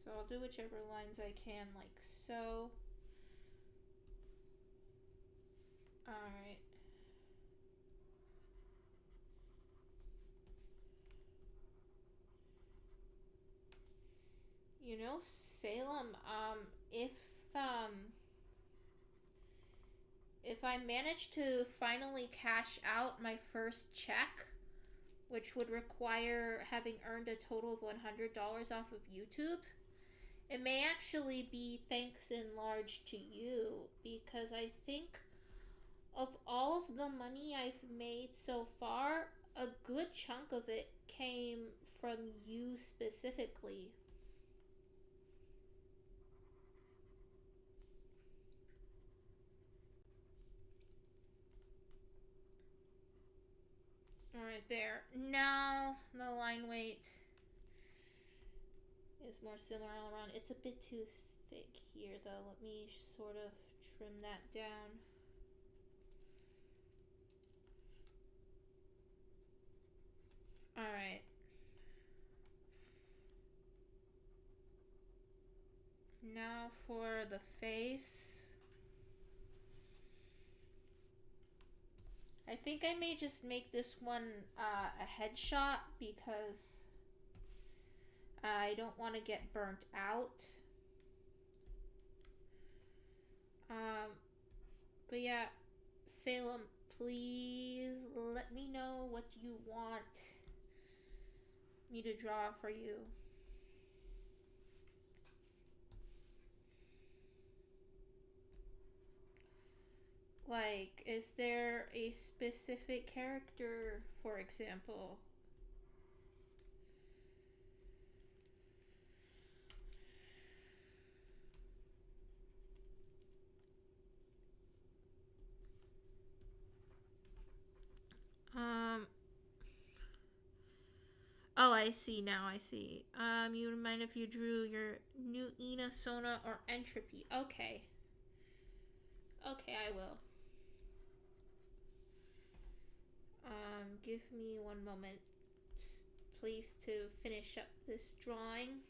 So I'll do whichever lines I can, like so. Alright. You know, Salem, if I manage to finally cash out my first check, which would require having earned a total of $100 off of YouTube, it may actually be thanks in large to you, because I think of all of the money I've made so far, a good chunk of it came from you specifically. Alright, there. Now the line weight is more similar all around. It's a bit too thick here though. Let me sort of trim that down. Alright. Now for the face. I think I may just make this one a headshot because I don't want to get burnt out. But yeah, Salem, please let me know what you want me to draw for you. Like, is there a specific character, for example? Oh, I see now, I see. You would mind if you drew your new ENAsona or entropy. Okay. Okay, I will. Give me one moment, please, to finish up this drawing.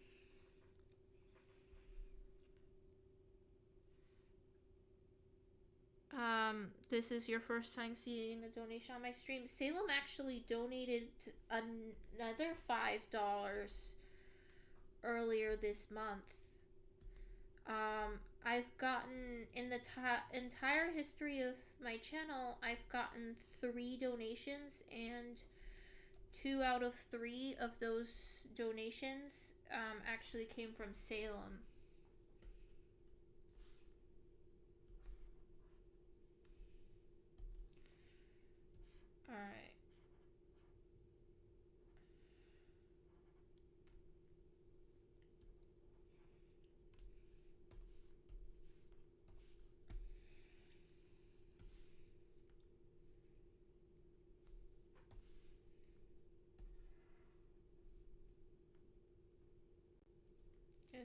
This is your first time seeing a donation on my stream. Salem actually donated another $5 earlier this month. I've gotten, in the entire history of my channel, I've gotten 3 donations, and 2 out of 3 of those donations actually came from Salem. Alright.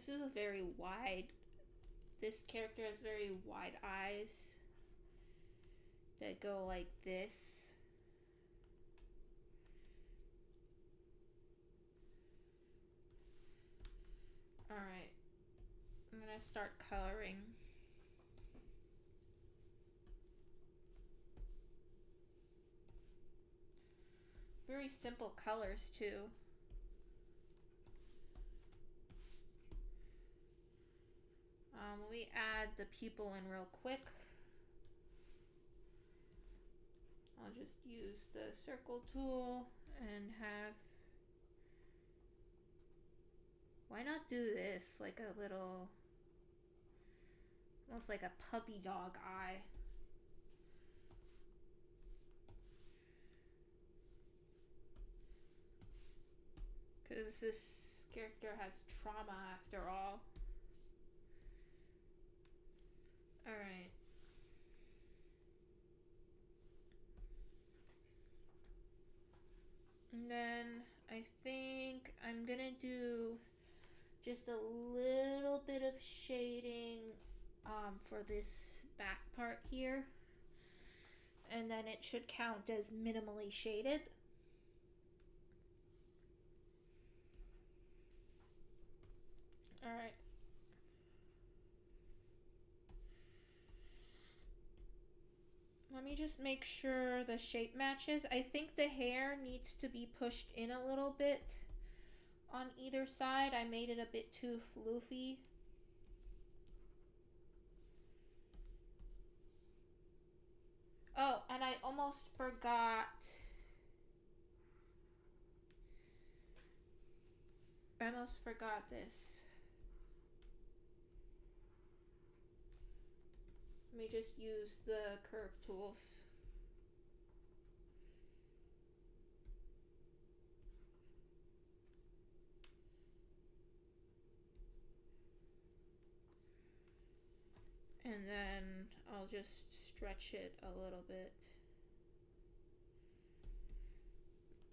This is a very wide, this character has very wide eyes that go like this. Alright, I'm gonna start coloring. Very simple colors too. Let me add the pupil in real quick. I'll just use the circle tool and have... Why not do this? Like a little... almost like a puppy dog eye. Because this character has trauma after all. Alright. And then I think I'm gonna do just a little bit of shading for this back part here. And then it should count as minimally shaded. Alright. Let me just make sure the shape matches. I think the hair needs to be pushed in a little bit on either side. I made it a bit too floofy. Oh, and I almost forgot. I almost forgot this. Let me just use the curve tools. And then I'll just stretch it a little bit.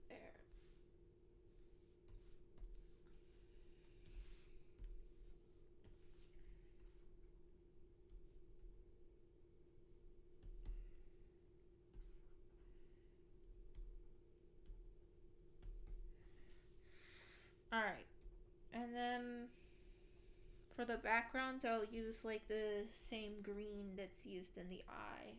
There. Alright. And then for the background, I'll use like the same green that's used in the eye.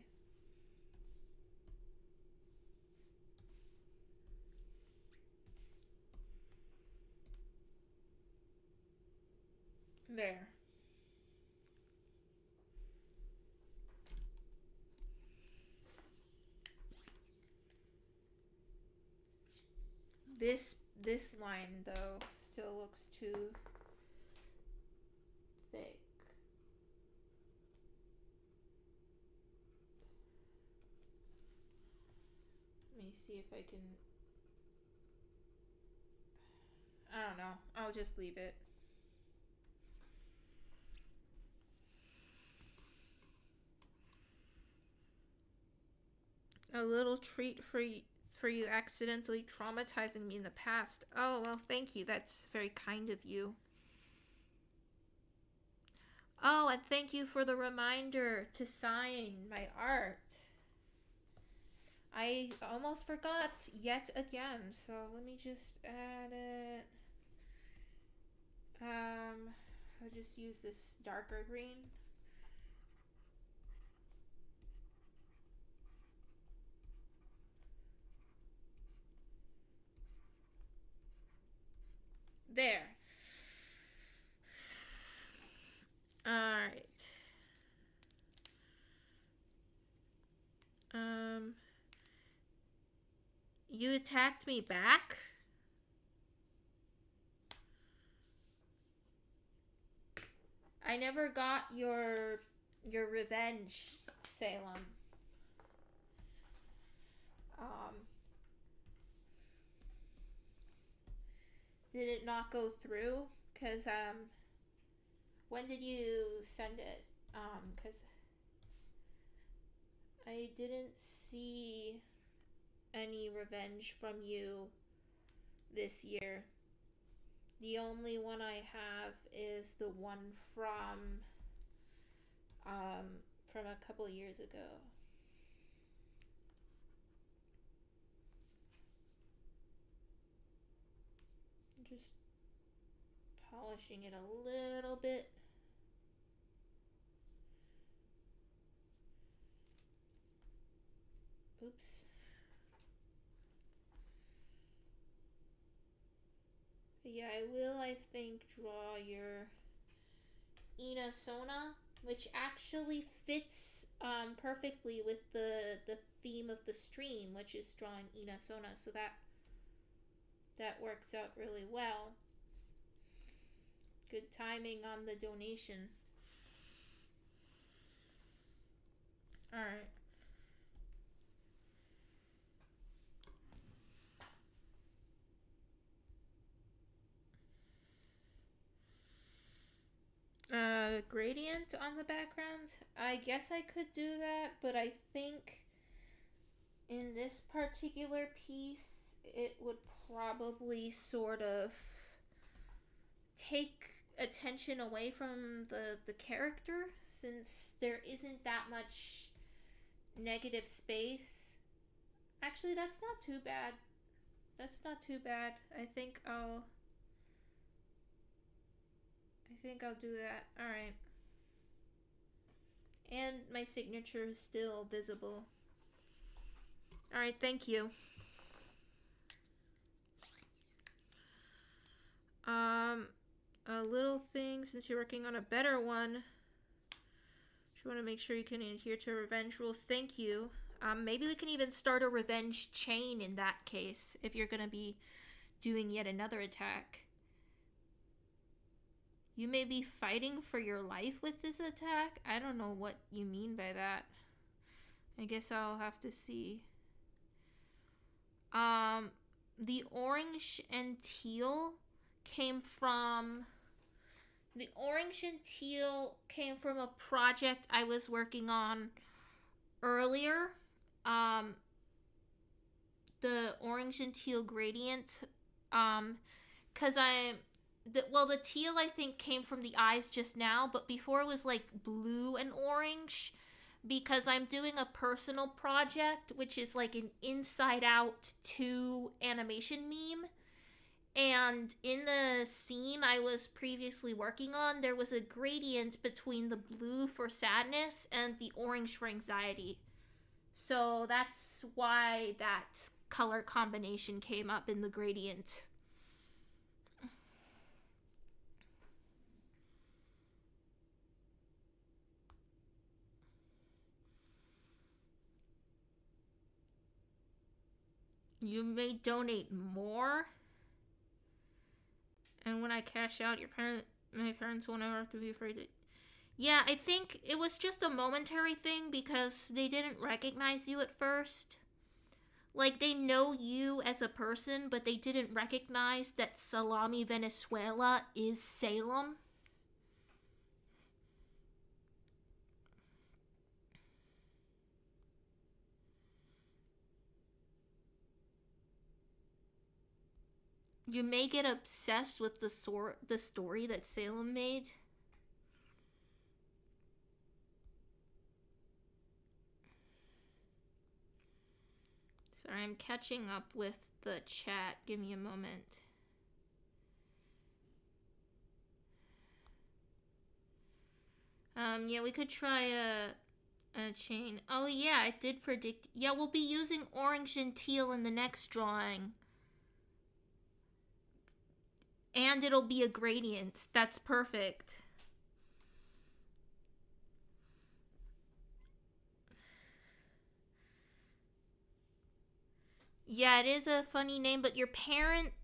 There. This line though still looks too thick. Let me see if I can... I don't know. I'll just leave it. A little treat for you accidentally traumatizing me in the past. Oh, well, thank you. That's very kind of you. Oh, and thank you for the reminder to sign my art. I almost forgot yet again, so let me just add it. I'll just use this darker green. There. Alright. You attacked me back? I never got your revenge, Salem. Did it not go through? Cause when did you send it? Cause I didn't see any revenge from you this year. The only one I have is the one from a couple years ago. Just polishing it a little bit. Oops. But yeah, I will, I think, draw your ENAsona, which actually fits perfectly with the theme of the stream, which is drawing ENAsona. So that That works out really well. Good timing on the donation. Alright. Gradient on the background? I guess I could do that, but I think in this particular piece, it would probably sort of take attention away from the character, since there isn't that much negative space. Actually, that's not too bad. That's not too bad. I think I'll do that. Alright. And my signature is still visible. Alright, thank you. A little thing, since you're working on a better one, you want to make sure you can adhere to revenge rules. Thank you. Maybe we can even start a revenge chain in that case, if you're going to be doing yet another attack. You may be fighting for your life with this attack? I don't know what you mean by that. I guess I'll have to see. The orange and teal came from... The orange and teal came from a project I was working on earlier. The orange and teal gradient. Because the teal, I think, came from the eyes just now, but before it was like blue and orange, because I'm doing a personal project, which is like an Inside Out 2 animation meme. And in the scene I was previously working on, there was a gradient between the blue for sadness and the orange for anxiety. So that's why that color combination came up in the gradient. You may donate more. And when I cash out, my parents won't ever have to be afraid to... Yeah, I think it was just a momentary thing because they didn't recognize you at first. Like, they know you as a person, but they didn't recognize that Salami Venezuela is Salem. You may get obsessed with the story that Salem made. Sorry, I'm catching up with the chat. Give me a moment. Yeah, we could try a chain. Oh yeah, I did predict. Yeah, we'll be using orange and teal in the next drawing. And it'll be a gradient. That's perfect. Yeah, it is a funny name, but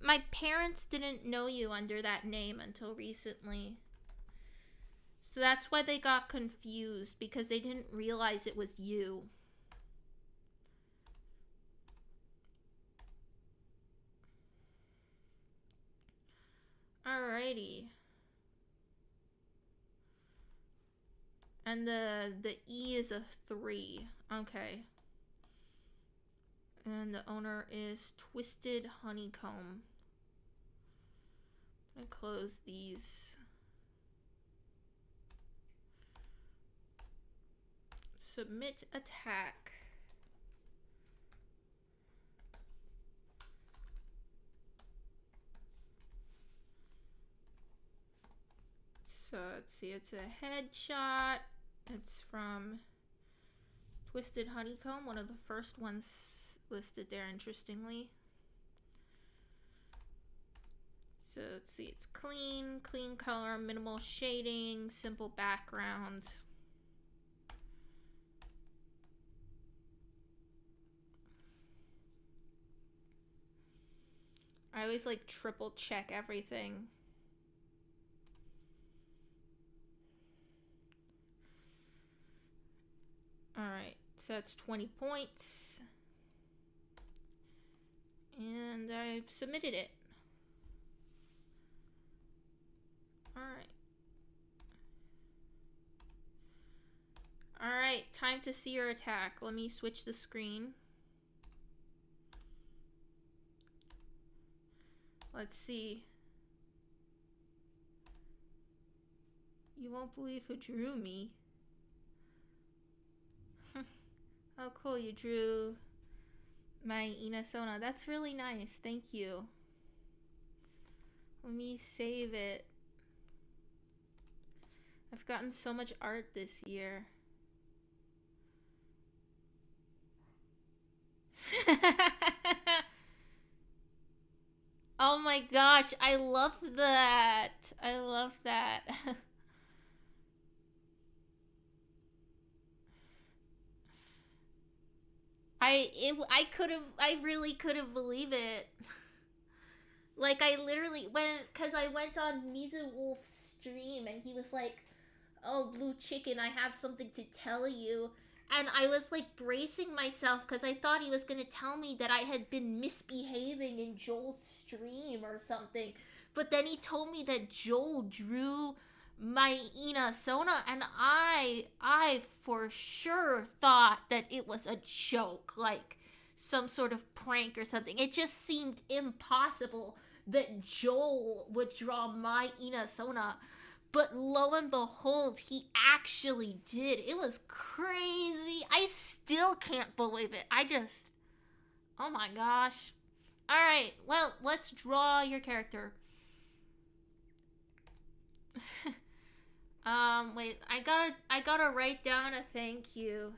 my parents didn't know you under that name until recently. So that's why they got confused, because they didn't realize it was you. Alrighty. And the E is a 3. Okay. And the owner is Twisted Honeycomb. I'm gonna close these. Submit attack. So let's see, it's a headshot. It's from Twisted Honeycomb, one of the first ones listed there, interestingly. So let's see, it's clean color, minimal shading, simple background. I always like triple check everything. Alright, so that's 20 points. And I've submitted it. Alright. Alright, time to see your attack. Let me switch the screen. Let's see. You won't believe who drew me. Oh, cool. You drew my ENAsona. That's really nice. Thank you. Let me save it. I've gotten so much art this year. Oh my gosh, I love that. I love that. I really couldn't believe it. Like I literally cuz I went on Mizu Wolf's stream and he was like, "Oh, Blue Chicken, I have something to tell you." And I was like bracing myself because I thought he was going to tell me that I had been misbehaving in Joel's stream or something. But then he told me that Joel drew my ENAsona, and I for sure thought that it was a joke, like some sort of prank or something. It just seemed impossible that Joel would draw my ENAsona. But lo and behold, he actually did. It was crazy. I still can't believe it. Oh my gosh. Alright, well, let's draw your character. Wait, I gotta write down a thank you.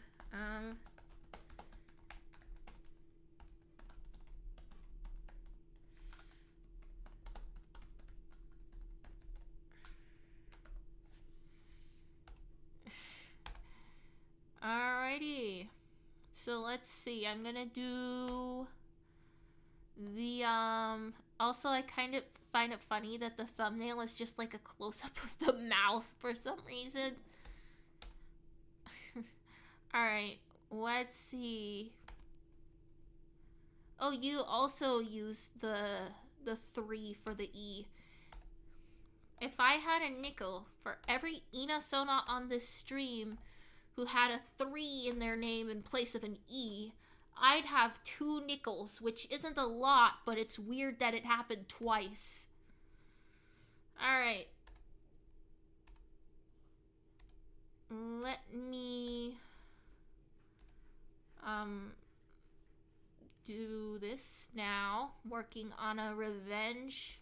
Alrighty. So let's see. I'm gonna do the also I kind of find it funny that the thumbnail is just like a close-up of the mouth for some reason. Alright, let's see. Oh, you also used the 3 for the E. If I had a nickel for every ENAsona on this stream who had a 3 in their name in place of an E, I'd have 2 nickels, which isn't a lot, but it's weird that it happened twice. Alright. Let me do this now. Working on a revenge.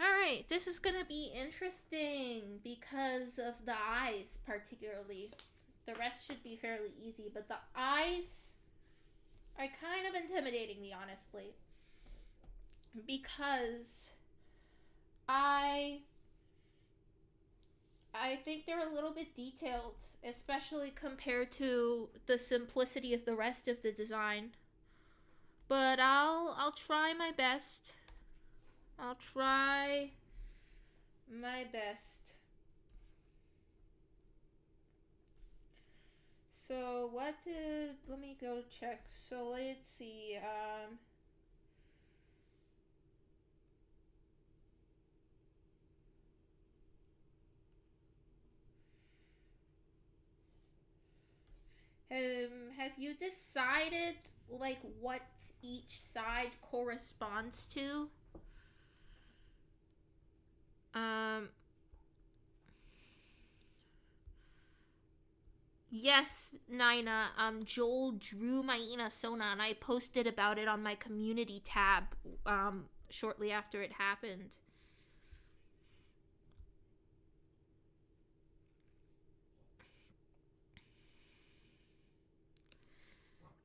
Alright, this is gonna be interesting because of the eyes, particularly. The rest should be fairly easy, but the eyes are kind of intimidating me, honestly. Because I think they're a little bit detailed, especially compared to the simplicity of the rest of the design. But I'll try my best. I'll try my best. So let me go check. So let's see. Have you decided like what each side corresponds to? Yes, Nina. Joel drew my ENAsona, and I posted about it on my community tab. Shortly after it happened.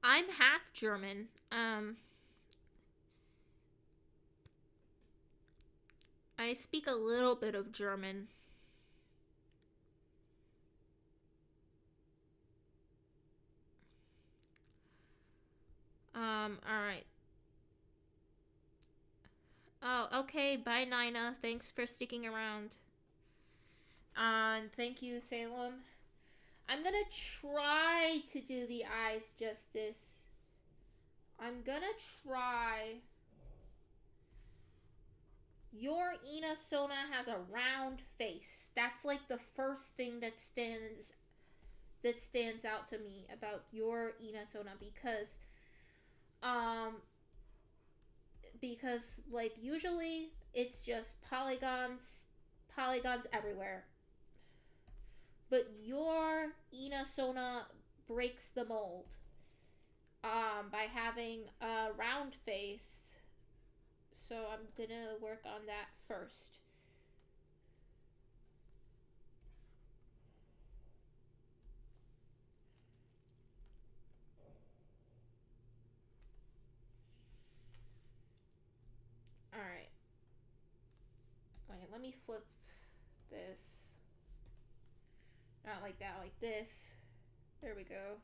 I'm half German. I speak a little bit of German. Alright. Oh, okay. Bye, Nina. Thanks for sticking around. Thank you, Salem. I'm gonna try to do the eyes justice. I'm gonna try. Your ENAsona has a round face. That's like the first thing that stands out to me about your ENAsona because like usually it's just polygons everywhere. But your ENAsona breaks the mold by having a round face. So I'm gonna work on that first. Alright. Wait, let me flip this. Not like that, like this. There we go.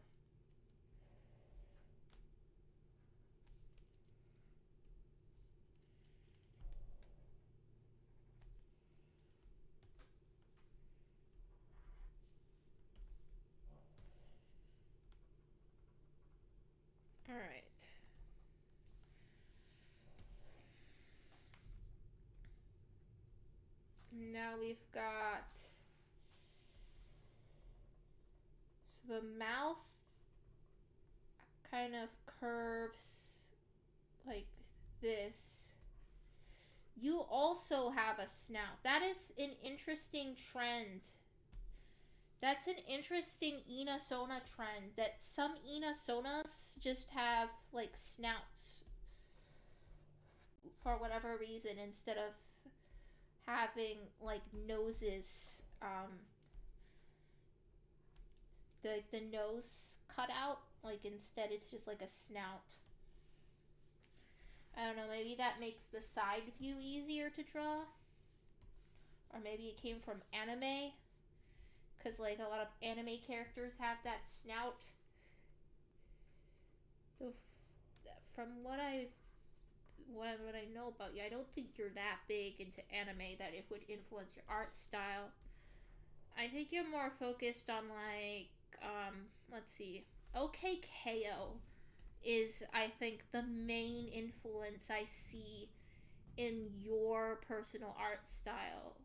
Alright. Now we've got so the mouth kind of curves like this. You also have a snout. That is an interesting trend. That's an interesting ENAsona trend that some ENAsonas just have like snouts for whatever reason instead of having like noses. The nose cut out, like instead it's just like a snout. I don't know, maybe that makes the side view easier to draw. Or maybe it came from anime, because like a lot of anime characters have that snout. From what I know about you, I don't think you're that big into anime that it would influence your art style. I think you're more focused on like let's see, OKKO is, I think, the main influence I see in your personal art style.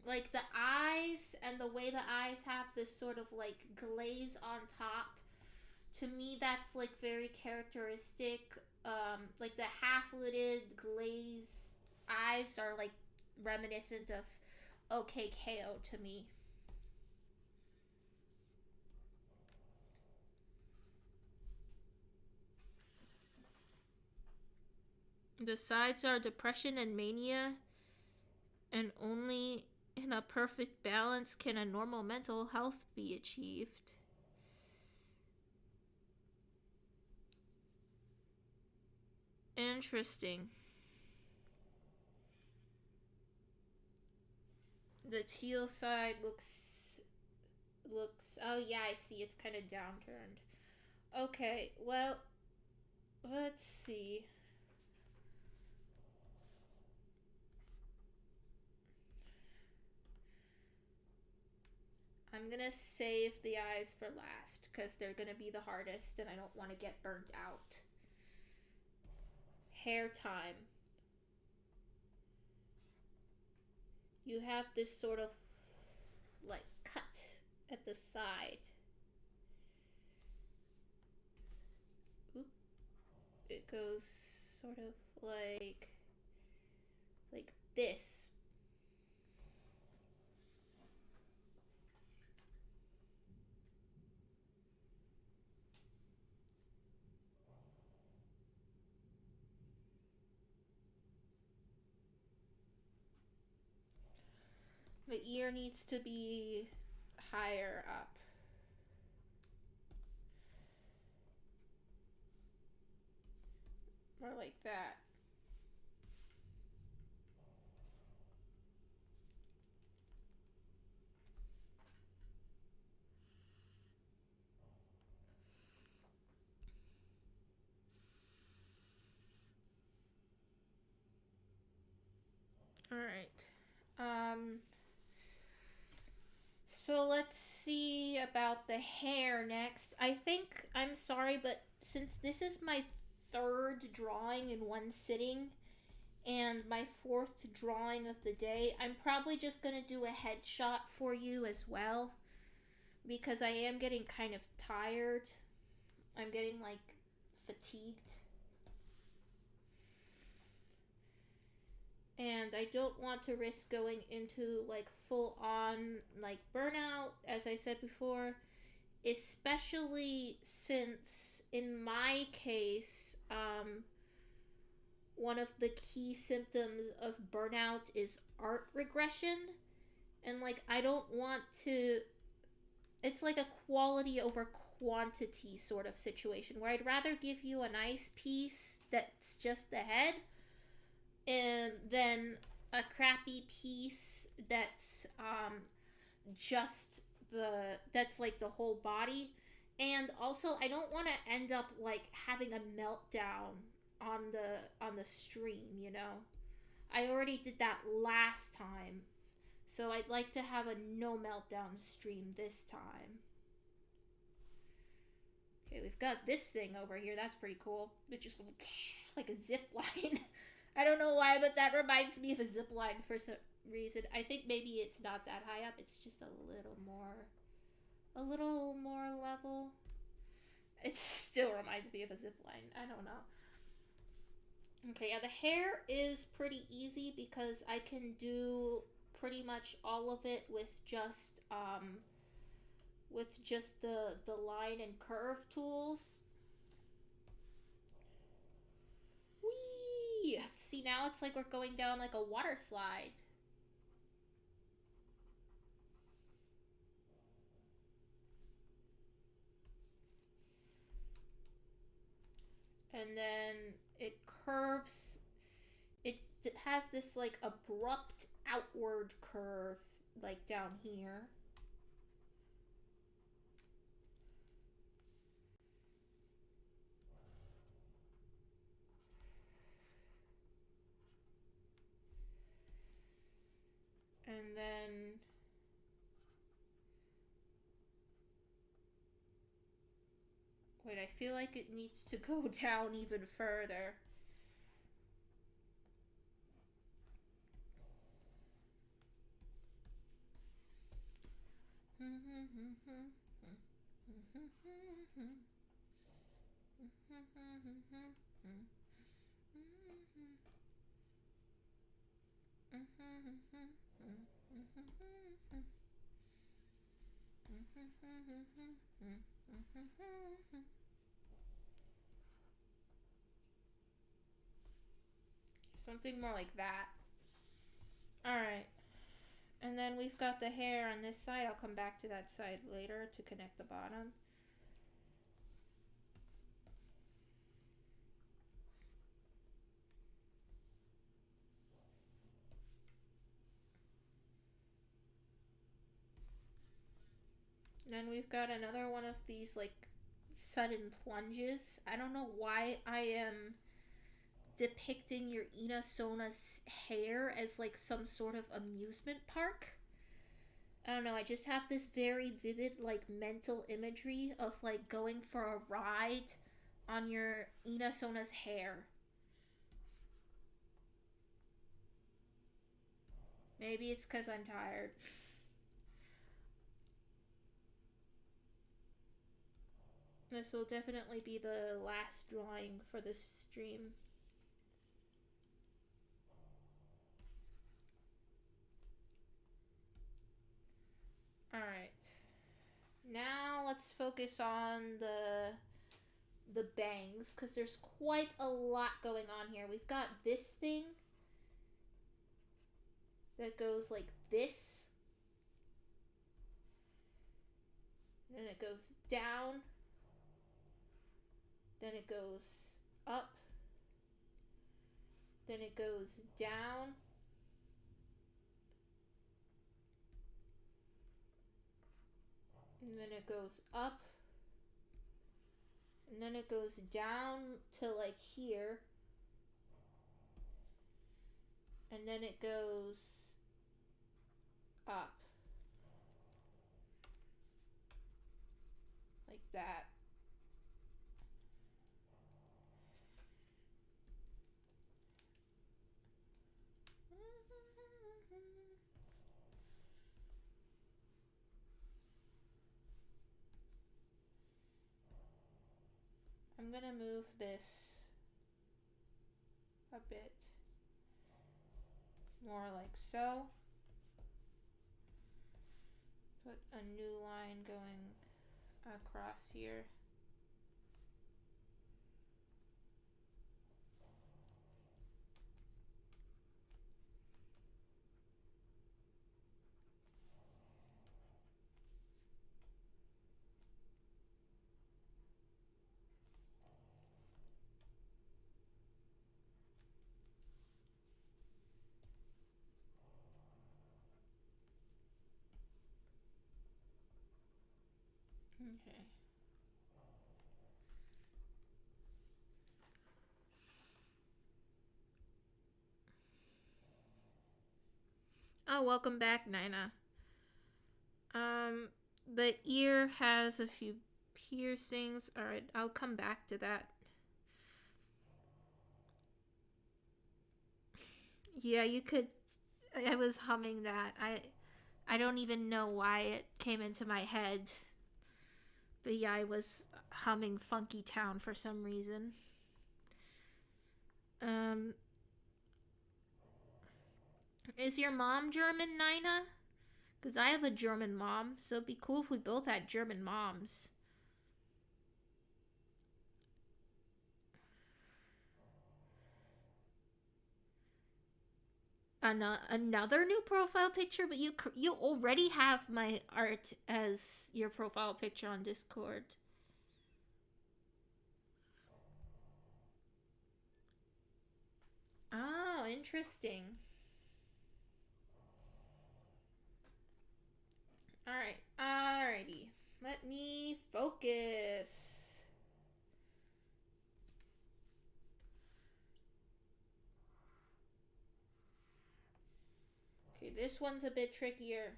Like the eyes and the way the eyes have this sort of like glaze on top, to me that's like very characteristic. Like the half-lidded glaze eyes are like reminiscent of OKKO to me. The sides are depression and mania, and only in a perfect balance can a normal mental health be achieved. Interesting. The teal side looks oh yeah, I see, it's kind of downturned. Okay, well, let's see. I'm gonna save the eyes for last because they're gonna be the hardest and I don't want to get burnt out. Hair time. You have this sort of like cut at the side. Oop. It goes sort of like this. The ear needs to be higher up. More like that. All right. So let's see about the hair next. I think, I'm sorry, but since this is my third drawing in one sitting and my fourth drawing of the day, I'm probably just going to do a headshot for you as well because I am getting kind of tired. I'm getting like fatigued. And I don't want to risk going into like full on like burnout, as I said before, especially since in my case, one of the key symptoms of burnout is art regression. And like, I don't want to, it's like a quality over quantity sort of situation where I'd rather give you a nice piece that's just the head and then a crappy piece that's just that's like the whole body. And also I don't want to end up like having a meltdown on the stream, you know. I already did that last time, so I'd like to have a no meltdown stream this time. Okay, we've got this thing over here. That's pretty cool. It just like a zip line. I don't know why, but that reminds me of a zip line for some reason. I think maybe it's not that high up. It's just a little more level. It still reminds me of a zip line. I don't know. Okay, yeah, the hair is pretty easy because I can do pretty much all of it with just the line and curve tools. Whee! See, now it's like we're going down like a water slide. And then it curves. It has this like abrupt outward curve like down here. And then wait, I feel like it needs to go down even further. Something more like that. Alright. And then we've got the hair on this side. I'll come back to that side later to connect the bottom. Then we've got another one of these like sudden plunges. I don't know why I am depicting your ENAsonas hair as like some sort of amusement park. I don't know, I just have this very vivid like mental imagery of like going for a ride on your ENAsonas hair. Maybe it's because I'm tired. This will definitely be the last drawing for this stream. Alright. Now let's focus on the bangs, because there's quite a lot going on here. We've got this thing that goes like this. Then it goes down. Then it goes up. Then it goes down. And then it goes up. And then it goes down to like here. And and then it goes up. Like that. I'm gonna move this a bit more like so. Put a new line going across here. Okay. Oh, welcome back, Nina. The ear has a few piercings. Alright, I'll come back to that. Yeah, you could. I was humming that. I don't even know why it came into my head. But yeah, I was humming Funky Town for some reason. Is your mom German, Nina? Because I have a German mom, so it'd be cool if we both had German moms. Another new profile picture, but you already have my art as your profile picture on Discord. Oh, interesting. Alright, alrighty. Let me focus. Okay, this one's a bit trickier.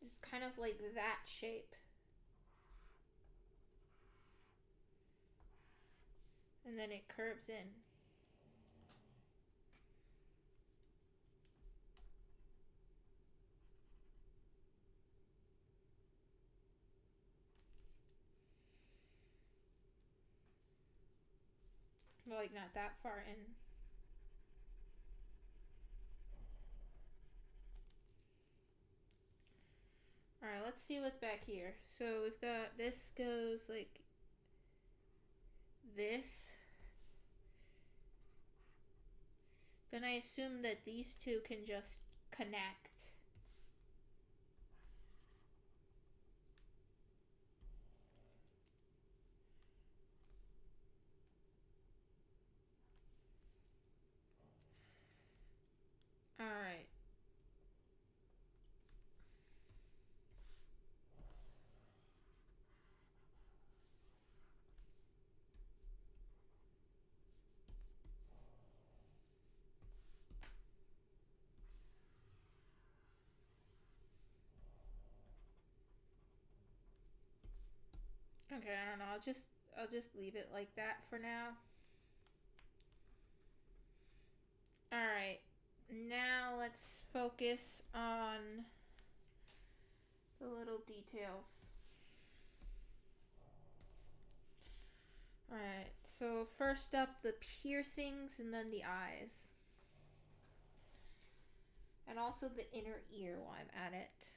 It's kind of like that shape. And then it curves in. Like, not that far in. Alright, let's see what's back here. So we've got, this goes like this. Then I assume that these two can just connect. Alright. Okay, I don't know. I'll just leave it like that for now. Alright. Now let's focus on the little details. Alright, so first up, the piercings and then the eyes. And also the inner ear while I'm at it.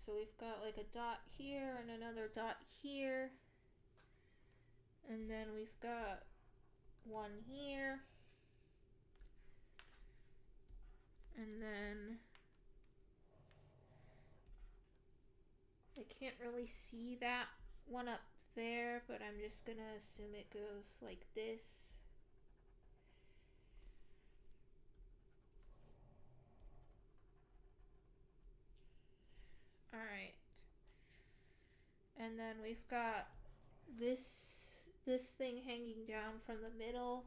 So we've got like a dot here and another dot here. And then we've got one here. And then I can't really see that one up there, but I'm just gonna assume it goes like this. Alright. And then we've got this thing hanging down from the middle.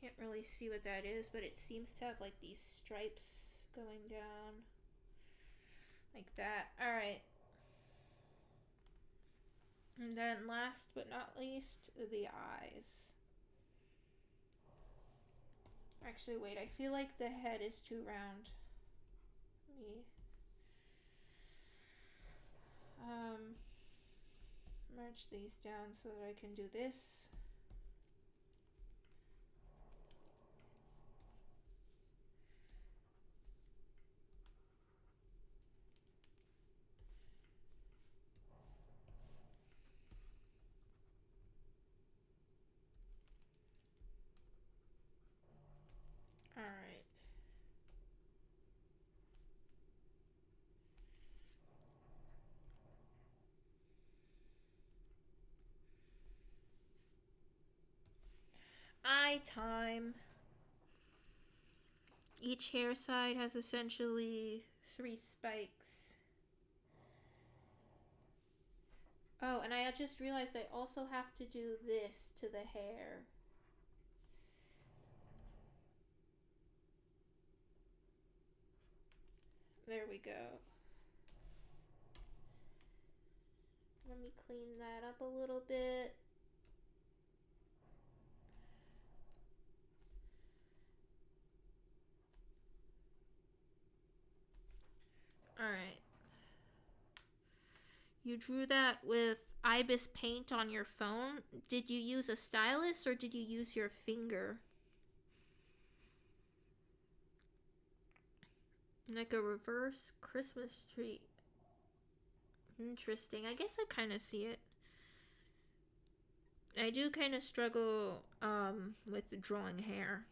Can't really see what that is, but it seems to have like these stripes going down like that. Alright. And then last but not least, the eyes. Actually, wait, I feel like the head is too round. Let me merge these down so that I can do this. All right. Eye time. Each hair side has essentially 3 spikes. Oh, and I just realized I also have to do this to the hair. There we go. Let me clean that up a little bit. Alright. You drew that with Ibis paint on your phone. Did you use a stylus or did you use your finger? Like a reverse Christmas tree. Interesting. I guess I kind of see it. I do kind of struggle with drawing hair.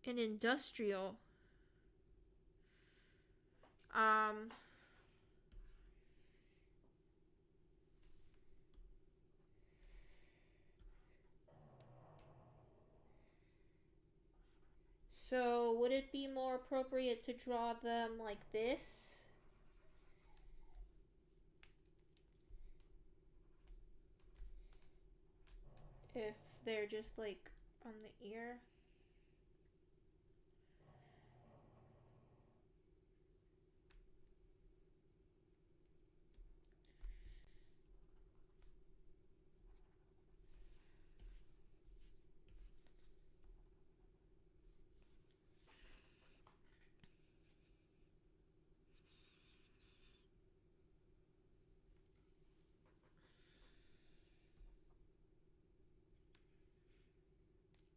An industrial. So would it be more appropriate to draw them like this? If they're just like on the ear?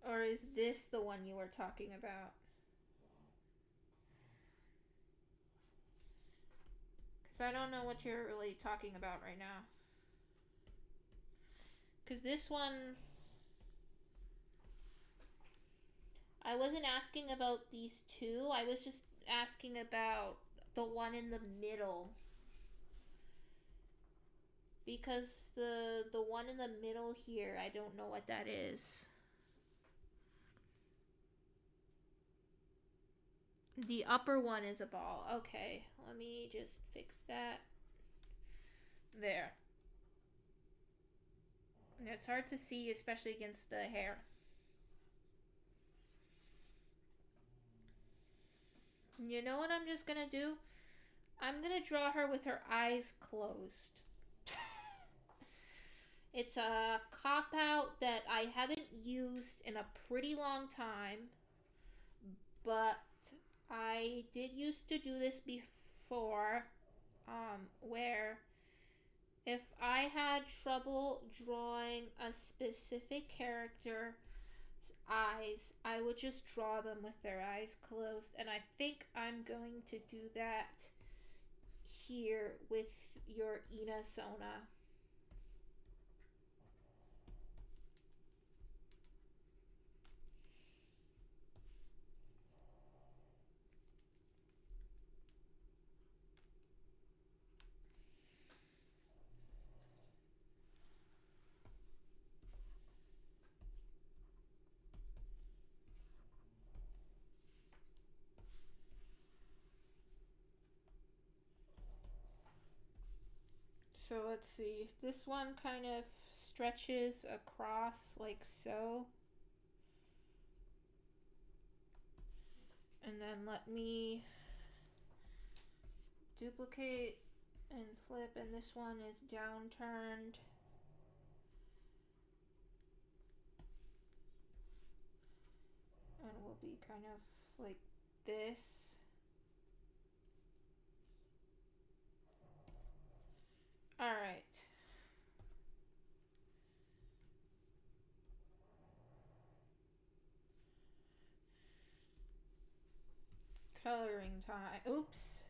Or is this the one you were talking about? Because I don't know what you're really talking about right now. Because this one... I wasn't asking about these two. I was just asking about the one in the middle. Because the one in the middle here, I don't know what that is. The upper one is a ball. Okay, let me just fix that. There. It's hard to see, especially against the hair. You know what I'm just gonna do? I'm gonna draw her with her eyes closed. It's a cop-out that I haven't used in a pretty long time, but I did used to do this before, where If I had trouble drawing a specific character's eyes, I would just draw them with their eyes closed, and I think I'm going to do that here with your ENAsona. So let's see. This one kind of stretches across like so. And then let me duplicate and flip, and this one is downturned. And will be kind of like this. All right. Coloring time. Oops.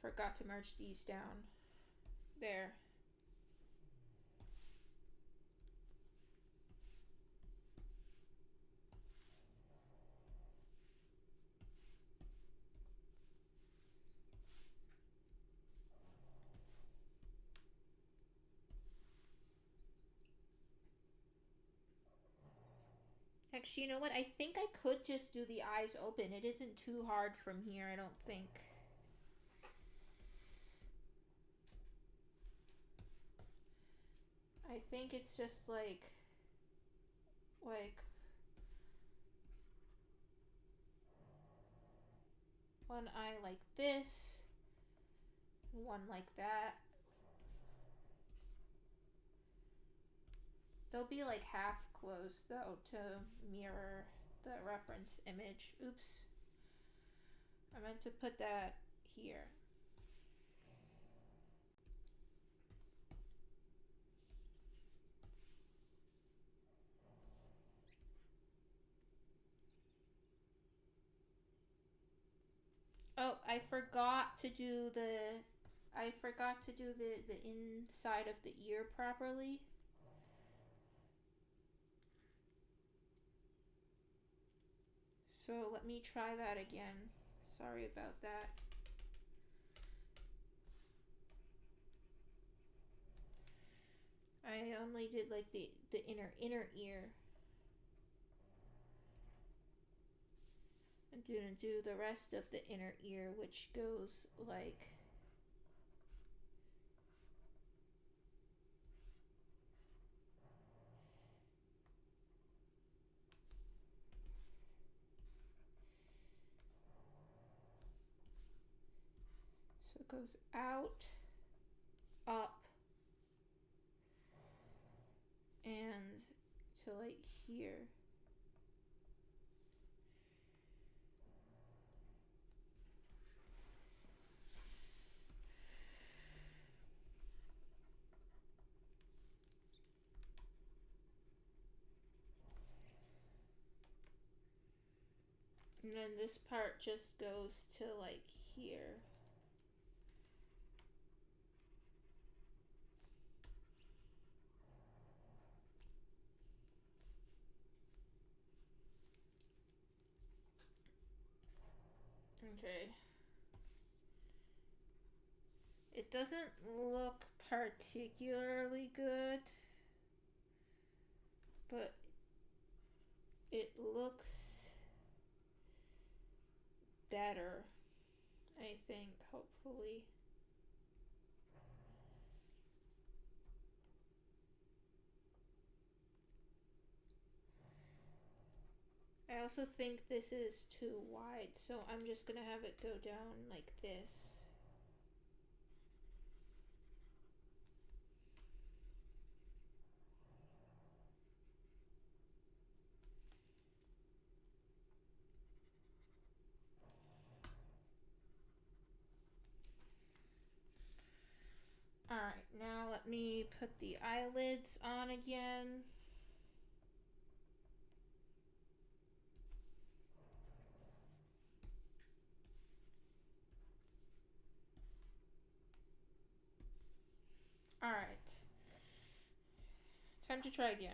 Forgot to merge these down. There. Actually, you know what? I think I could just do the eyes open. It isn't too hard from here, I don't think. I think it's just like one eye like this, one like that. They'll be like half closed though to mirror the reference image. Oops. I meant to put that here. Oh, I forgot to do the inside of the ear properly. So let me try that again. Sorry about that. I only did like the inner ear. I'm gonna do the rest of the inner ear, which goes like so it goes out, up, and to like here. And then this part just goes to like here. Okay. It doesn't look particularly good, but it looks better, I think, hopefully. I also think this is too wide, so I'm just gonna have it go down like this. let me put the eyelids on again. Alright. Time to try again.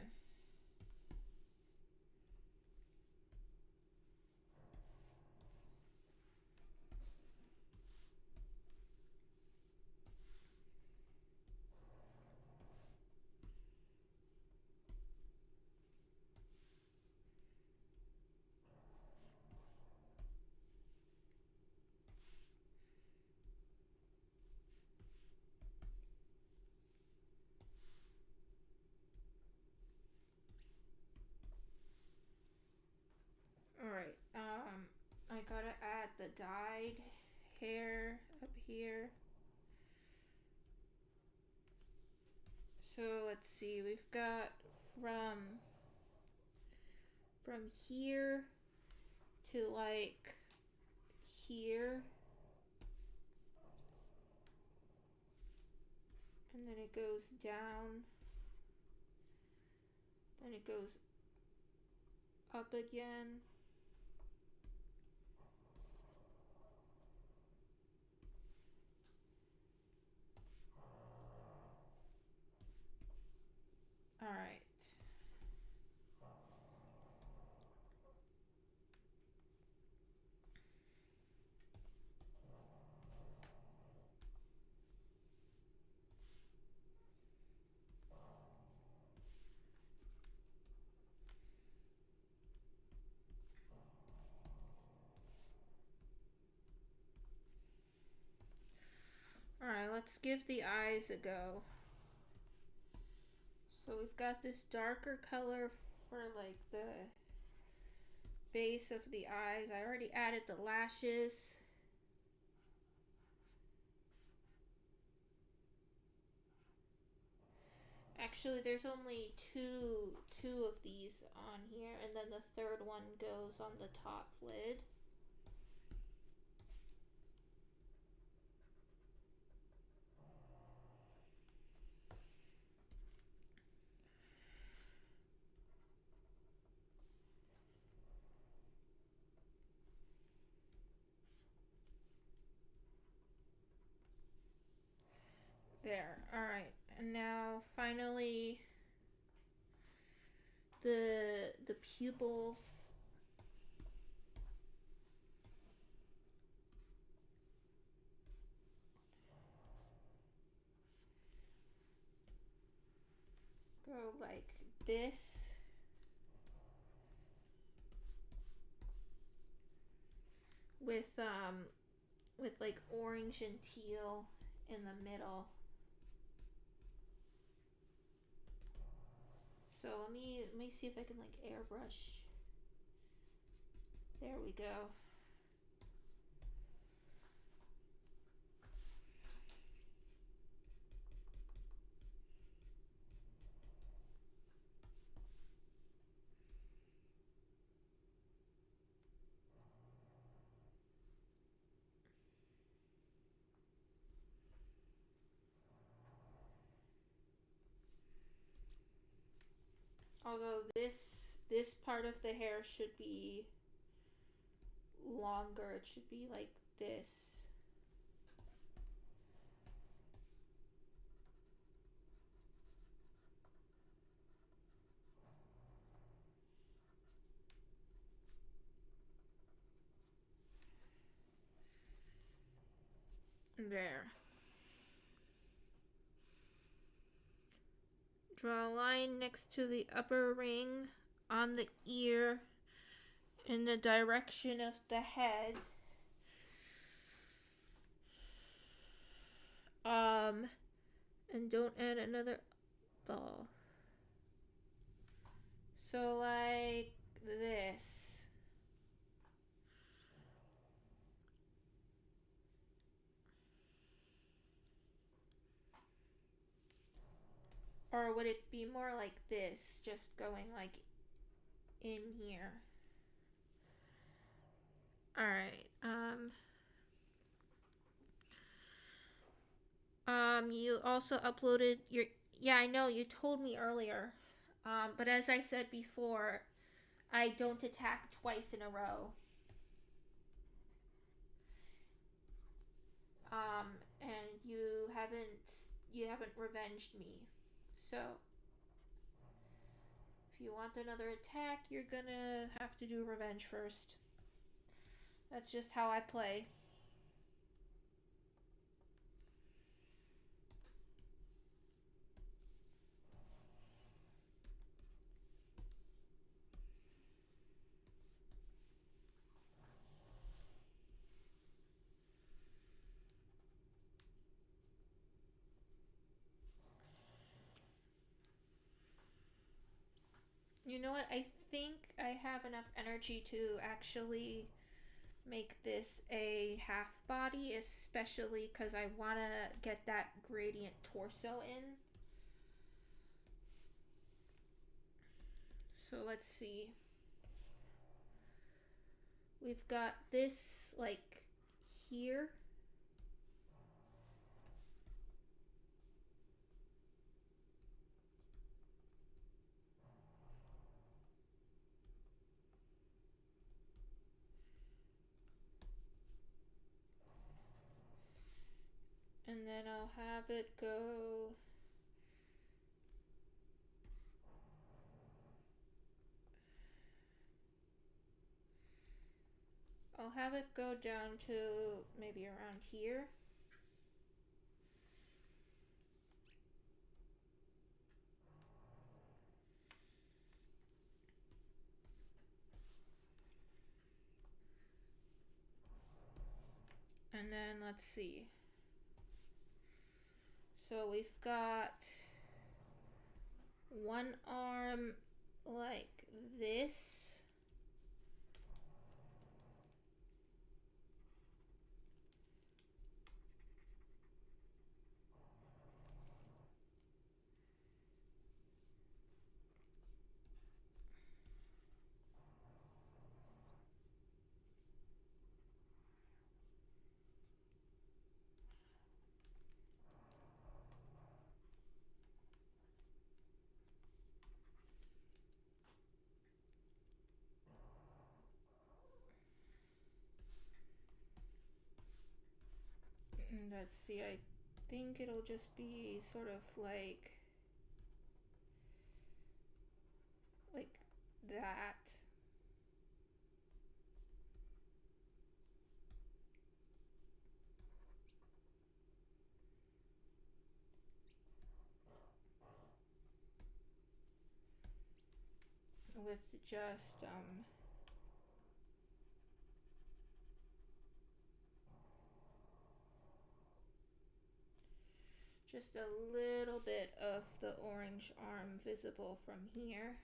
Alright, I gotta add the dyed hair up here. So let's see, we've got from here to like here. And then it goes down. Then it goes up again. All right. All right, let's give the eyes a go. So we've got this darker color for like the base of the eyes. I already added the lashes. Actually, there's only two of these on here, and then the third one goes on the top lid. There. All right. And now finally the pupils. Go like this. With like orange and teal in the middle. So let me see if I can like airbrush. There we go. Although this part of the hair should be longer. It should be like this. There. Draw a line next to the upper ring on the ear in the direction of the head. And don't add another ball. So like this. Or would it be more like this, just going like in here? All right. You also uploaded your. Yeah, I know you told me earlier. But as I said before, I don't attack twice in a row. And you haven't revenged me. So if you want another attack, you're gonna have to do revenge first. That's just how I play. You know what? I think I have enough energy to actually make this a half body, especially because I want to get that gradient torso in. So let's see. We've got this like here. And then I'll have it go. I'll have it go down to maybe around here. And then let's see. So we've got one arm like this. And let's see, I think it'll just be sort of like that. With just a little bit of the orange arm visible from here.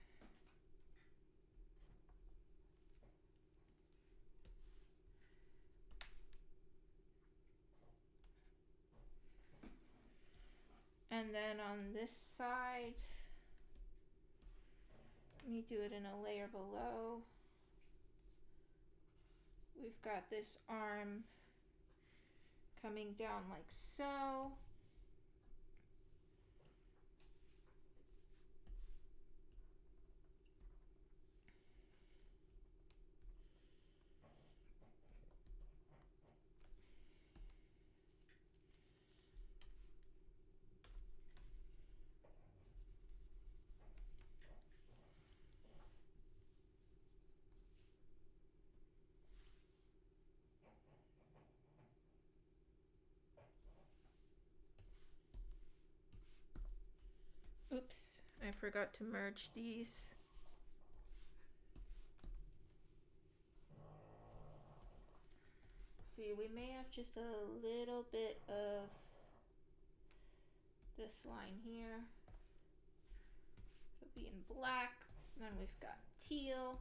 And then on this side, let me do it in a layer below. We've got this arm coming down like so. Oops, I forgot to merge these. See, we may have just a little bit of this line here. It'll be in black. Then we've got teal.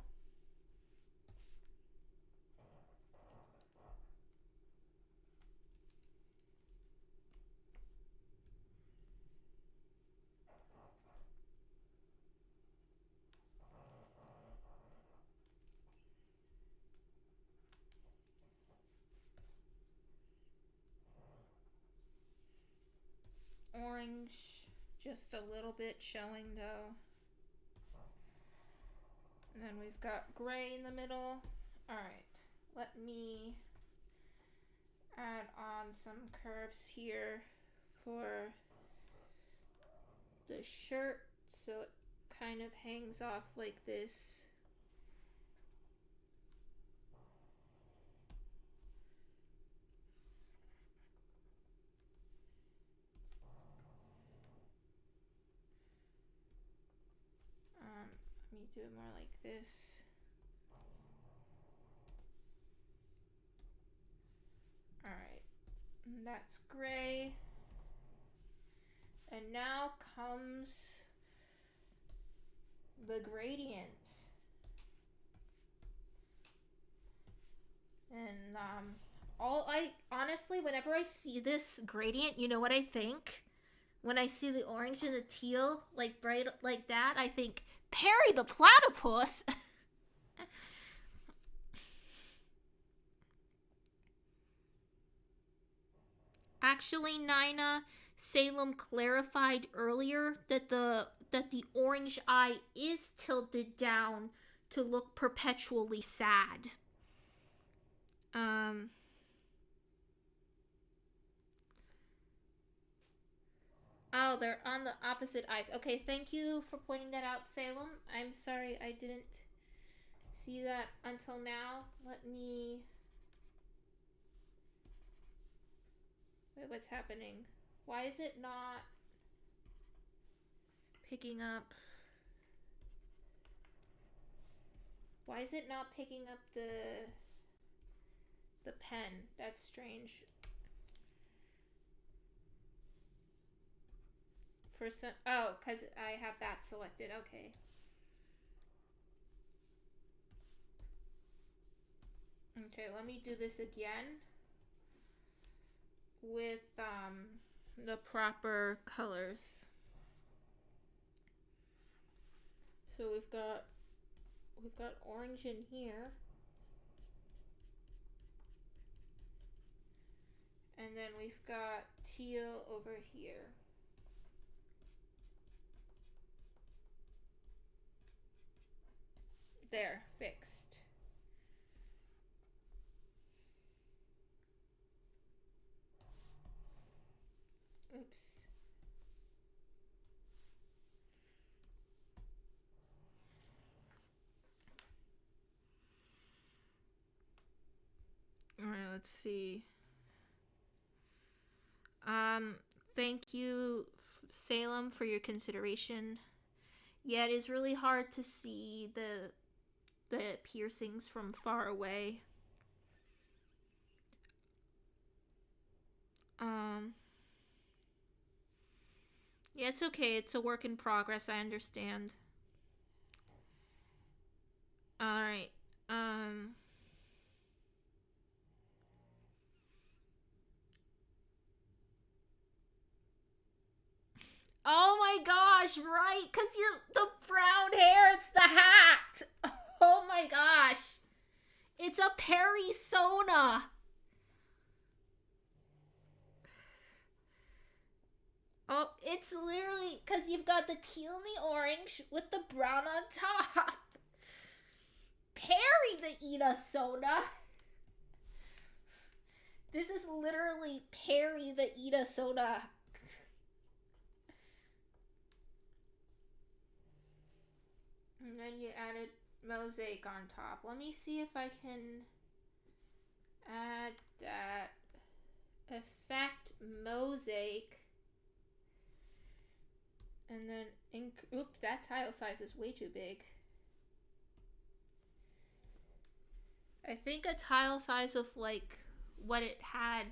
Just a little bit showing though. And then we've got gray in the middle. Alright, let me add on some curves here for the shirt so it kind of hangs off like this. Let me do it more like this. Alright, that's gray. And now comes the gradient. And honestly, whenever I see this gradient, you know what I think? When I see the orange and the teal, like bright like that, I think, Perry the platypus. Actually, Nina, Salem clarified earlier that the orange eye is tilted down to look perpetually sad. Oh, they're on the opposite eyes. Okay, thank you for pointing that out, Salem. I'm sorry I didn't see that until now. Let me... Wait, what's happening? Why is it not picking up? Why is it not picking up the pen? That's strange. For some, oh, because I have that selected. Okay. Okay, let me do this again with the proper colors. So we've got orange in here. And then we've got teal over here. There, fixed. Oops. All right, let's see. Thank you, Salem, for your consideration. Yeah, it is really hard to see the piercings from far away. Yeah, it's okay. It's a work in progress. I understand. All right. Oh my gosh, right? Because you're the brown hair, it's the hat. Oh my gosh. It's a Perisona. Oh, it's literally because you've got the teal and the orange with the brown on top. Perry the ENAsona. This is literally Perry the ENAsona. And then you added mosaic on top. Let me see if I can add that effect mosaic. And then, oop, that tile size is way too big. I think a tile size of like what it had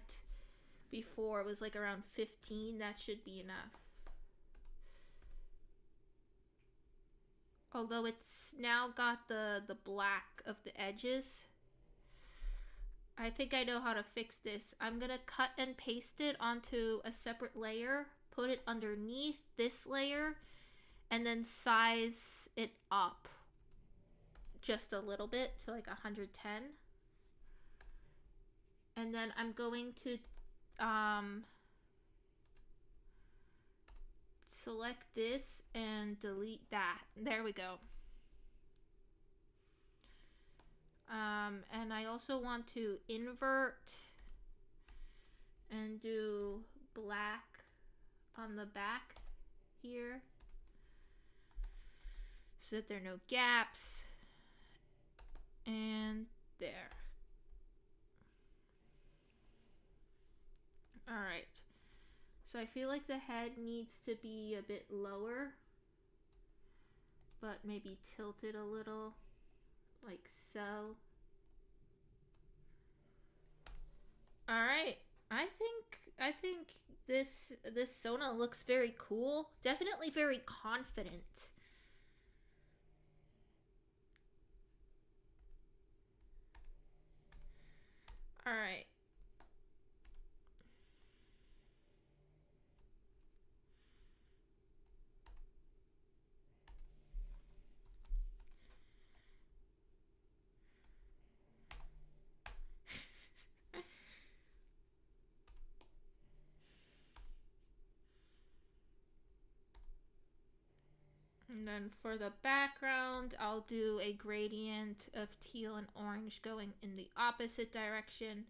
before was like around 15. That should be enough. Although it's now got the black of the edges. I think I know how to fix this. I'm gonna cut and paste it onto a separate layer, put it underneath this layer, and then size it up just a little bit to like 110. And then I'm going to select this and delete that. There we go. And I also want to invert and do black on the back here so that there are no gaps. And there. Alright. So I feel like the head needs to be a bit lower, but maybe tilted a little, like so. Alright. I think this Sona looks very cool. Definitely very confident. Alright. And then for the background, I'll do a gradient of teal and orange going in the opposite direction.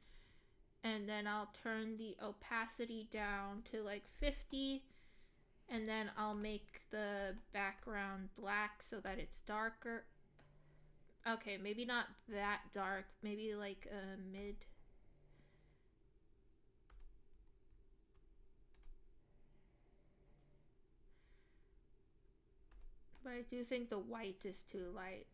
And then I'll turn the opacity down to like 50. And then I'll make the background black so that it's darker. Okay, maybe not that dark. Maybe like a mid. But I do think the white is too light.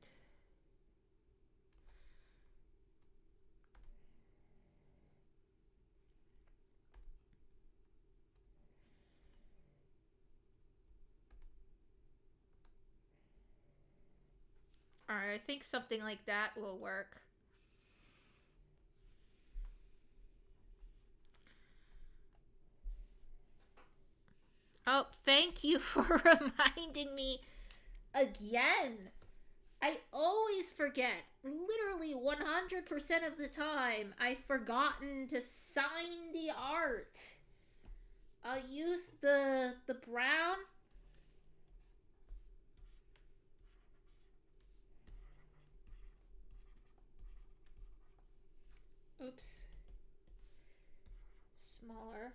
Alright, I think something like that will work. Oh, thank you for reminding me again. I always forget. Literally 100% of the time, I've forgotten to sign the art. I'll use the brown. Oops. Smaller.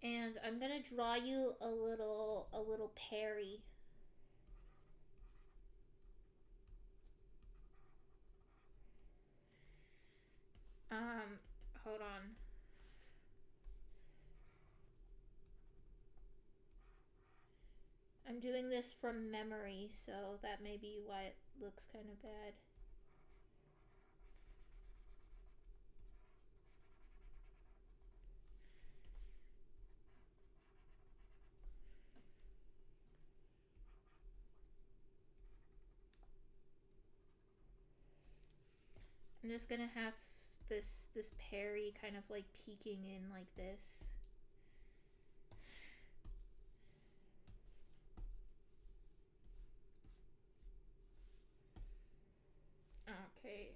And I'm gonna draw you a little Perry. Hold on. I'm doing this from memory, so that may be why it looks kind of bad. I'm just gonna have this Perry kind of like peeking in like this. Okay,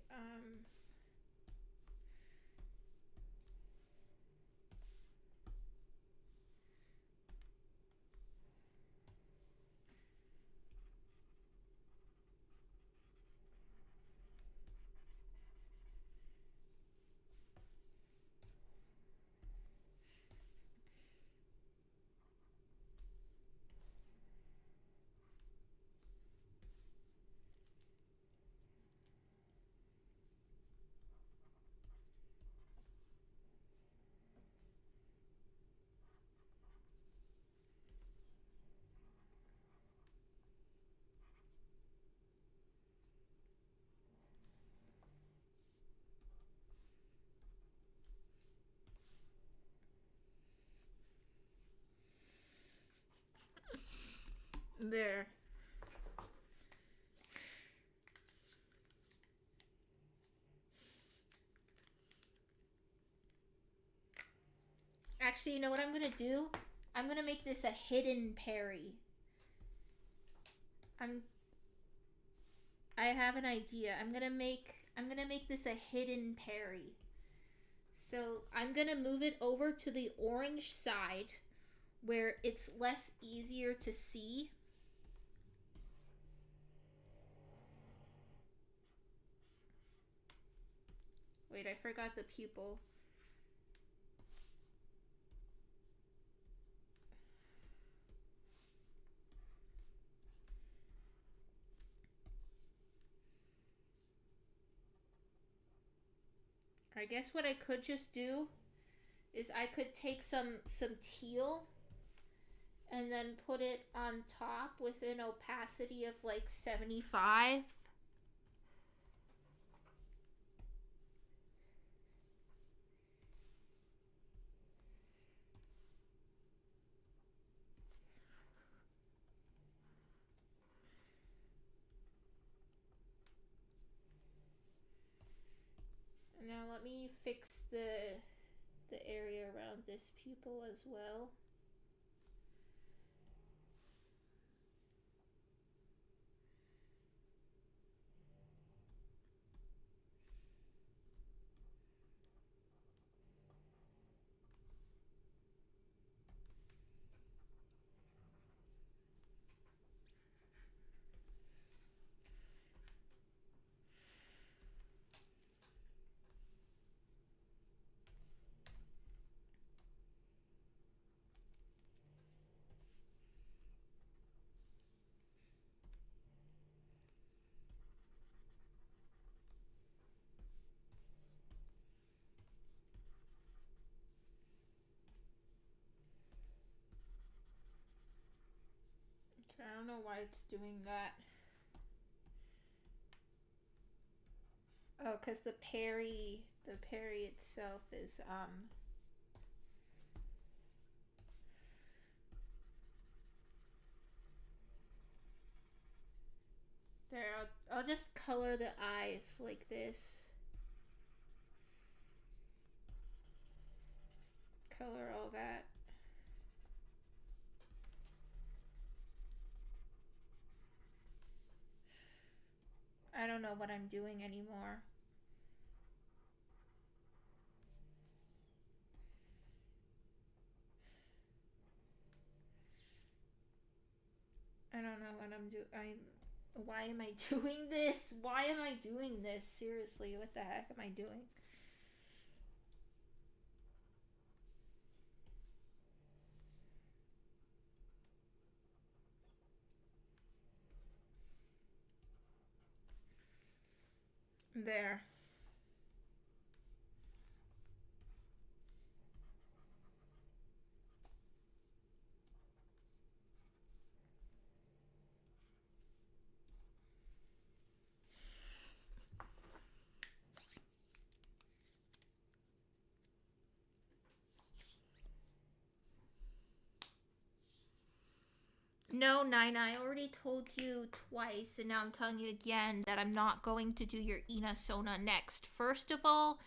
there. Actually, you know what I'm gonna do? I'm gonna make this a hidden Perry. I have an idea. I'm gonna make this a hidden Perry. So I'm gonna move it over to the orange side where it's less easier to see. Wait, I forgot the pupil. I guess what I could just do is I could take some teal and then put it on top with an opacity of like 75. Now let me fix the area around this pupil as well. I don't know why it's doing that. Oh, because the Perry itself is there. I'll just color the eyes like this. Just color all that. I don't know what I'm doing anymore. I don't know what I'm doing. Why am I doing this? Why am I doing this? Seriously, what the heck am I doing? There. No, Nina, I already told you twice, and now I'm telling you again that I'm not going to do your ENAsona next. First of all,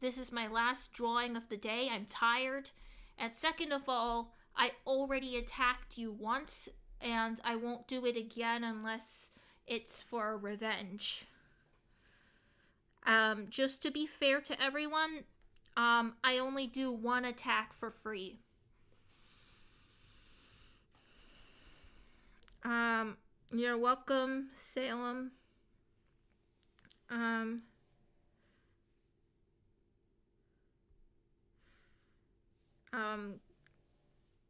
this is my last drawing of the day. I'm tired. And second of all, I already attacked you once, and I won't do it again unless it's for revenge. Just to be fair to everyone, I only do one attack for free. You're welcome, Salem.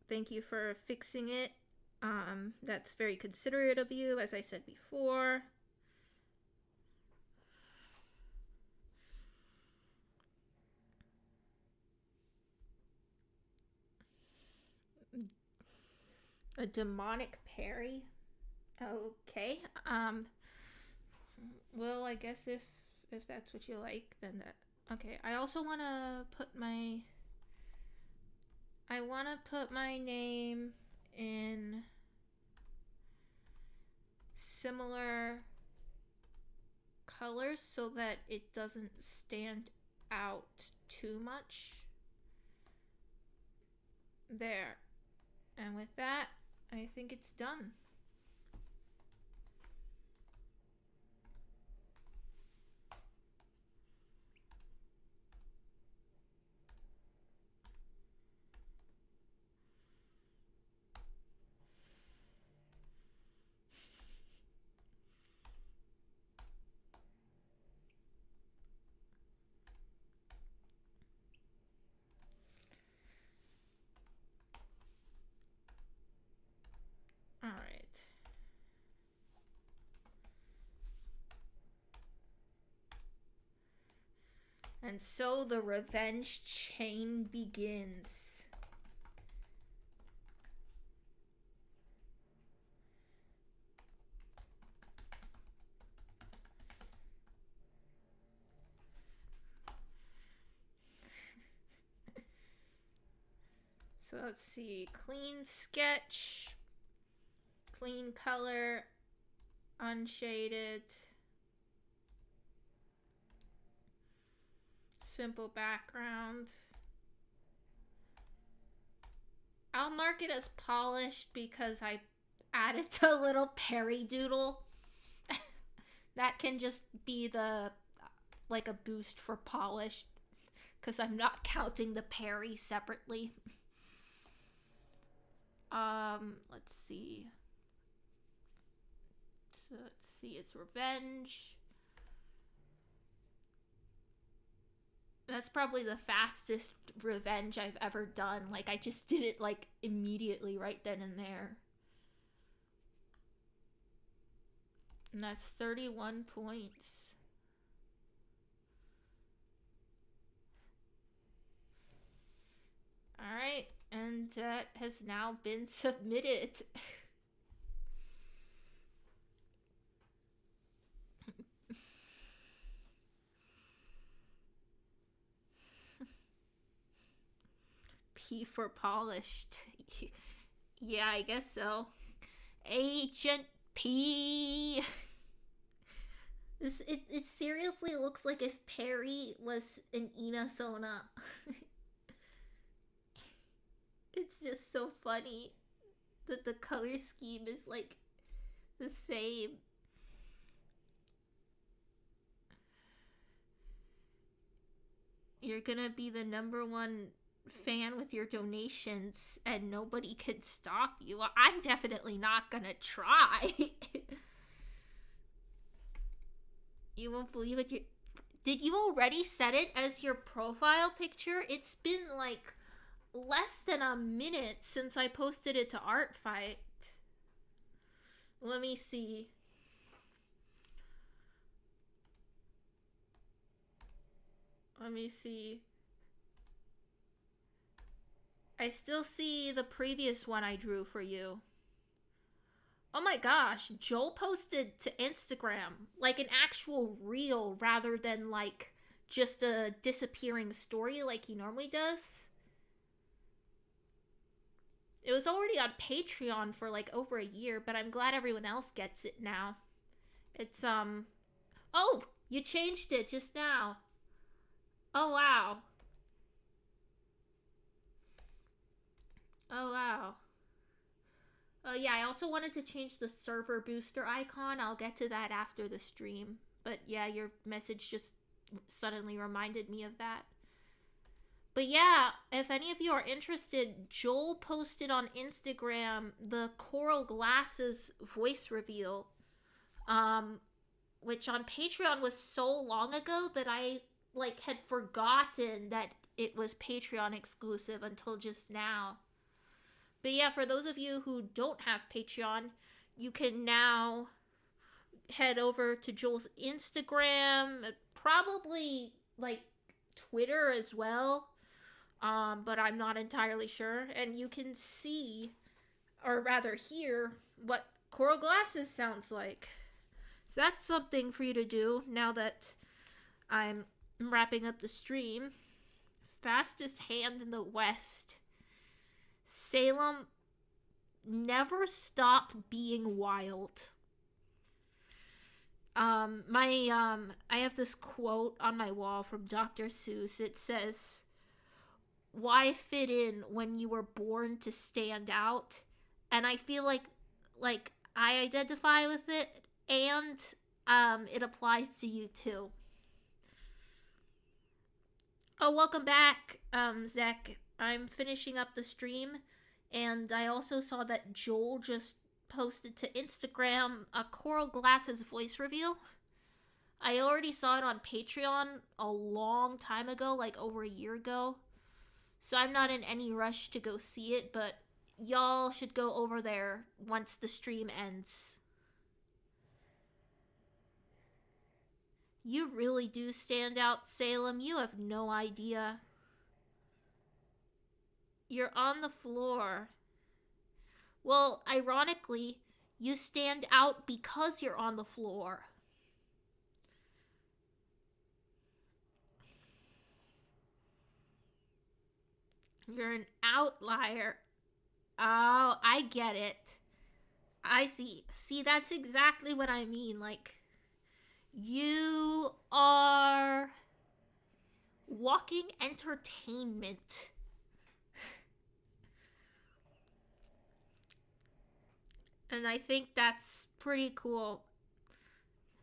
Thank you for fixing it. That's very considerate of you, as I said before. A demonic Perry? Okay. Well, I guess if that's what you like, then that. Okay. I also want to put my. I want to put my name in similar colors so that it doesn't stand out too much. There. And with that, I think it's done. And so the revenge chain begins. So let's see, clean sketch, clean color, unshaded, simple background. I'll mark it as polished because I added a little Perry doodle. That can just be like a boost for polished because I'm not counting the Perry separately. Let's see. So let's see, it's revenge. That's probably the fastest revenge I've ever done. Like, I just did it, like, immediately right then and there. And that's 31 points. Alright, and that has now been submitted. P for polished. Yeah, I guess so. Agent P. It seriously looks like if Perry was an ENAsona. It's just so funny that the color scheme is like the same. You're gonna be the #1 fan with your donations and nobody can stop you. Well, I'm definitely not gonna try. You won't believe it. Did you already set it as your profile picture? It's been like less than a minute since I posted it to ArtFight. Let me see. I still see the previous one I drew for you. Oh my gosh, Joel posted to Instagram, like an actual reel rather than like just a disappearing story like he normally does. It was already on Patreon for like over a year, but I'm glad everyone else gets it now. It's, oh, you changed it just now. Oh, wow. Oh, wow. Oh, yeah, I also wanted to change the server booster icon. I'll get to that after the stream. But yeah, your message just suddenly reminded me of that. But yeah, if any of you are interested, Joel posted on Instagram the Coral Glasses voice reveal, which on Patreon was so long ago that I like had forgotten that it was Patreon exclusive until just now. But yeah, for those of you who don't have Patreon, you can now head over to Joel's Instagram, probably like Twitter as well. But I'm not entirely sure. And you can see, or rather hear, what Coral Glasses sounds like. So that's something for you to do now that I'm wrapping up the stream. Fastest hand in the West. Salem, never stop being wild. I have this quote on my wall from Dr. Seuss. It says, "Why fit in when you were born to stand out?" And I feel like I identify with it, and it applies to you too. Oh, welcome back, Zach. I'm finishing up the stream, and I also saw that Joel just posted to Instagram a Coral Glasses voice reveal. I already saw it on Patreon a long time ago, like over a year ago. So I'm not in any rush to go see it, but y'all should go over there once the stream ends. You really do stand out, Salem. You have no idea. You're on the floor. Well, ironically, you stand out because you're on the floor. You're an outlier. Oh, I get it. I see. See, that's exactly what I mean. Like, you are walking entertainment. And I think that's pretty cool.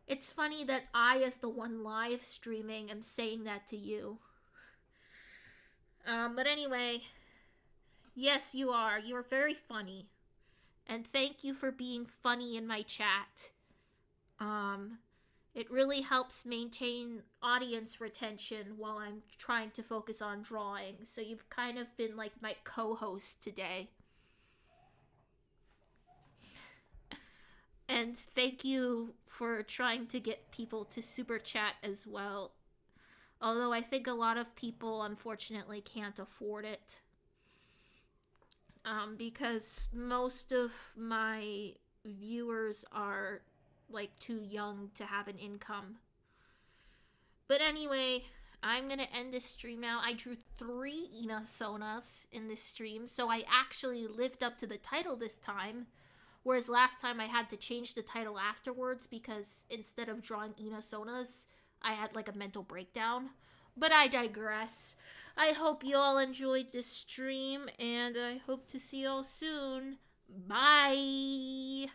It's funny that I, as the one live streaming, am saying that to you. But anyway, yes, you are. You're very funny. And thank you for being funny in my chat. It really helps maintain audience retention while I'm trying to focus on drawing. So you've kind of been like my co-host today. And thank you for trying to get people to super chat as well. Although I think a lot of people unfortunately can't afford it. Because most of my viewers are like too young to have an income. But anyway, I'm gonna end this stream now. I drew 3 ENAsonas in this stream, so I actually lived up to the title this time. Whereas last time I had to change the title afterwards because instead of drawing ENAsonas, I had like a mental breakdown. But I digress. I hope you all enjoyed this stream, and I hope to see you all soon. Bye!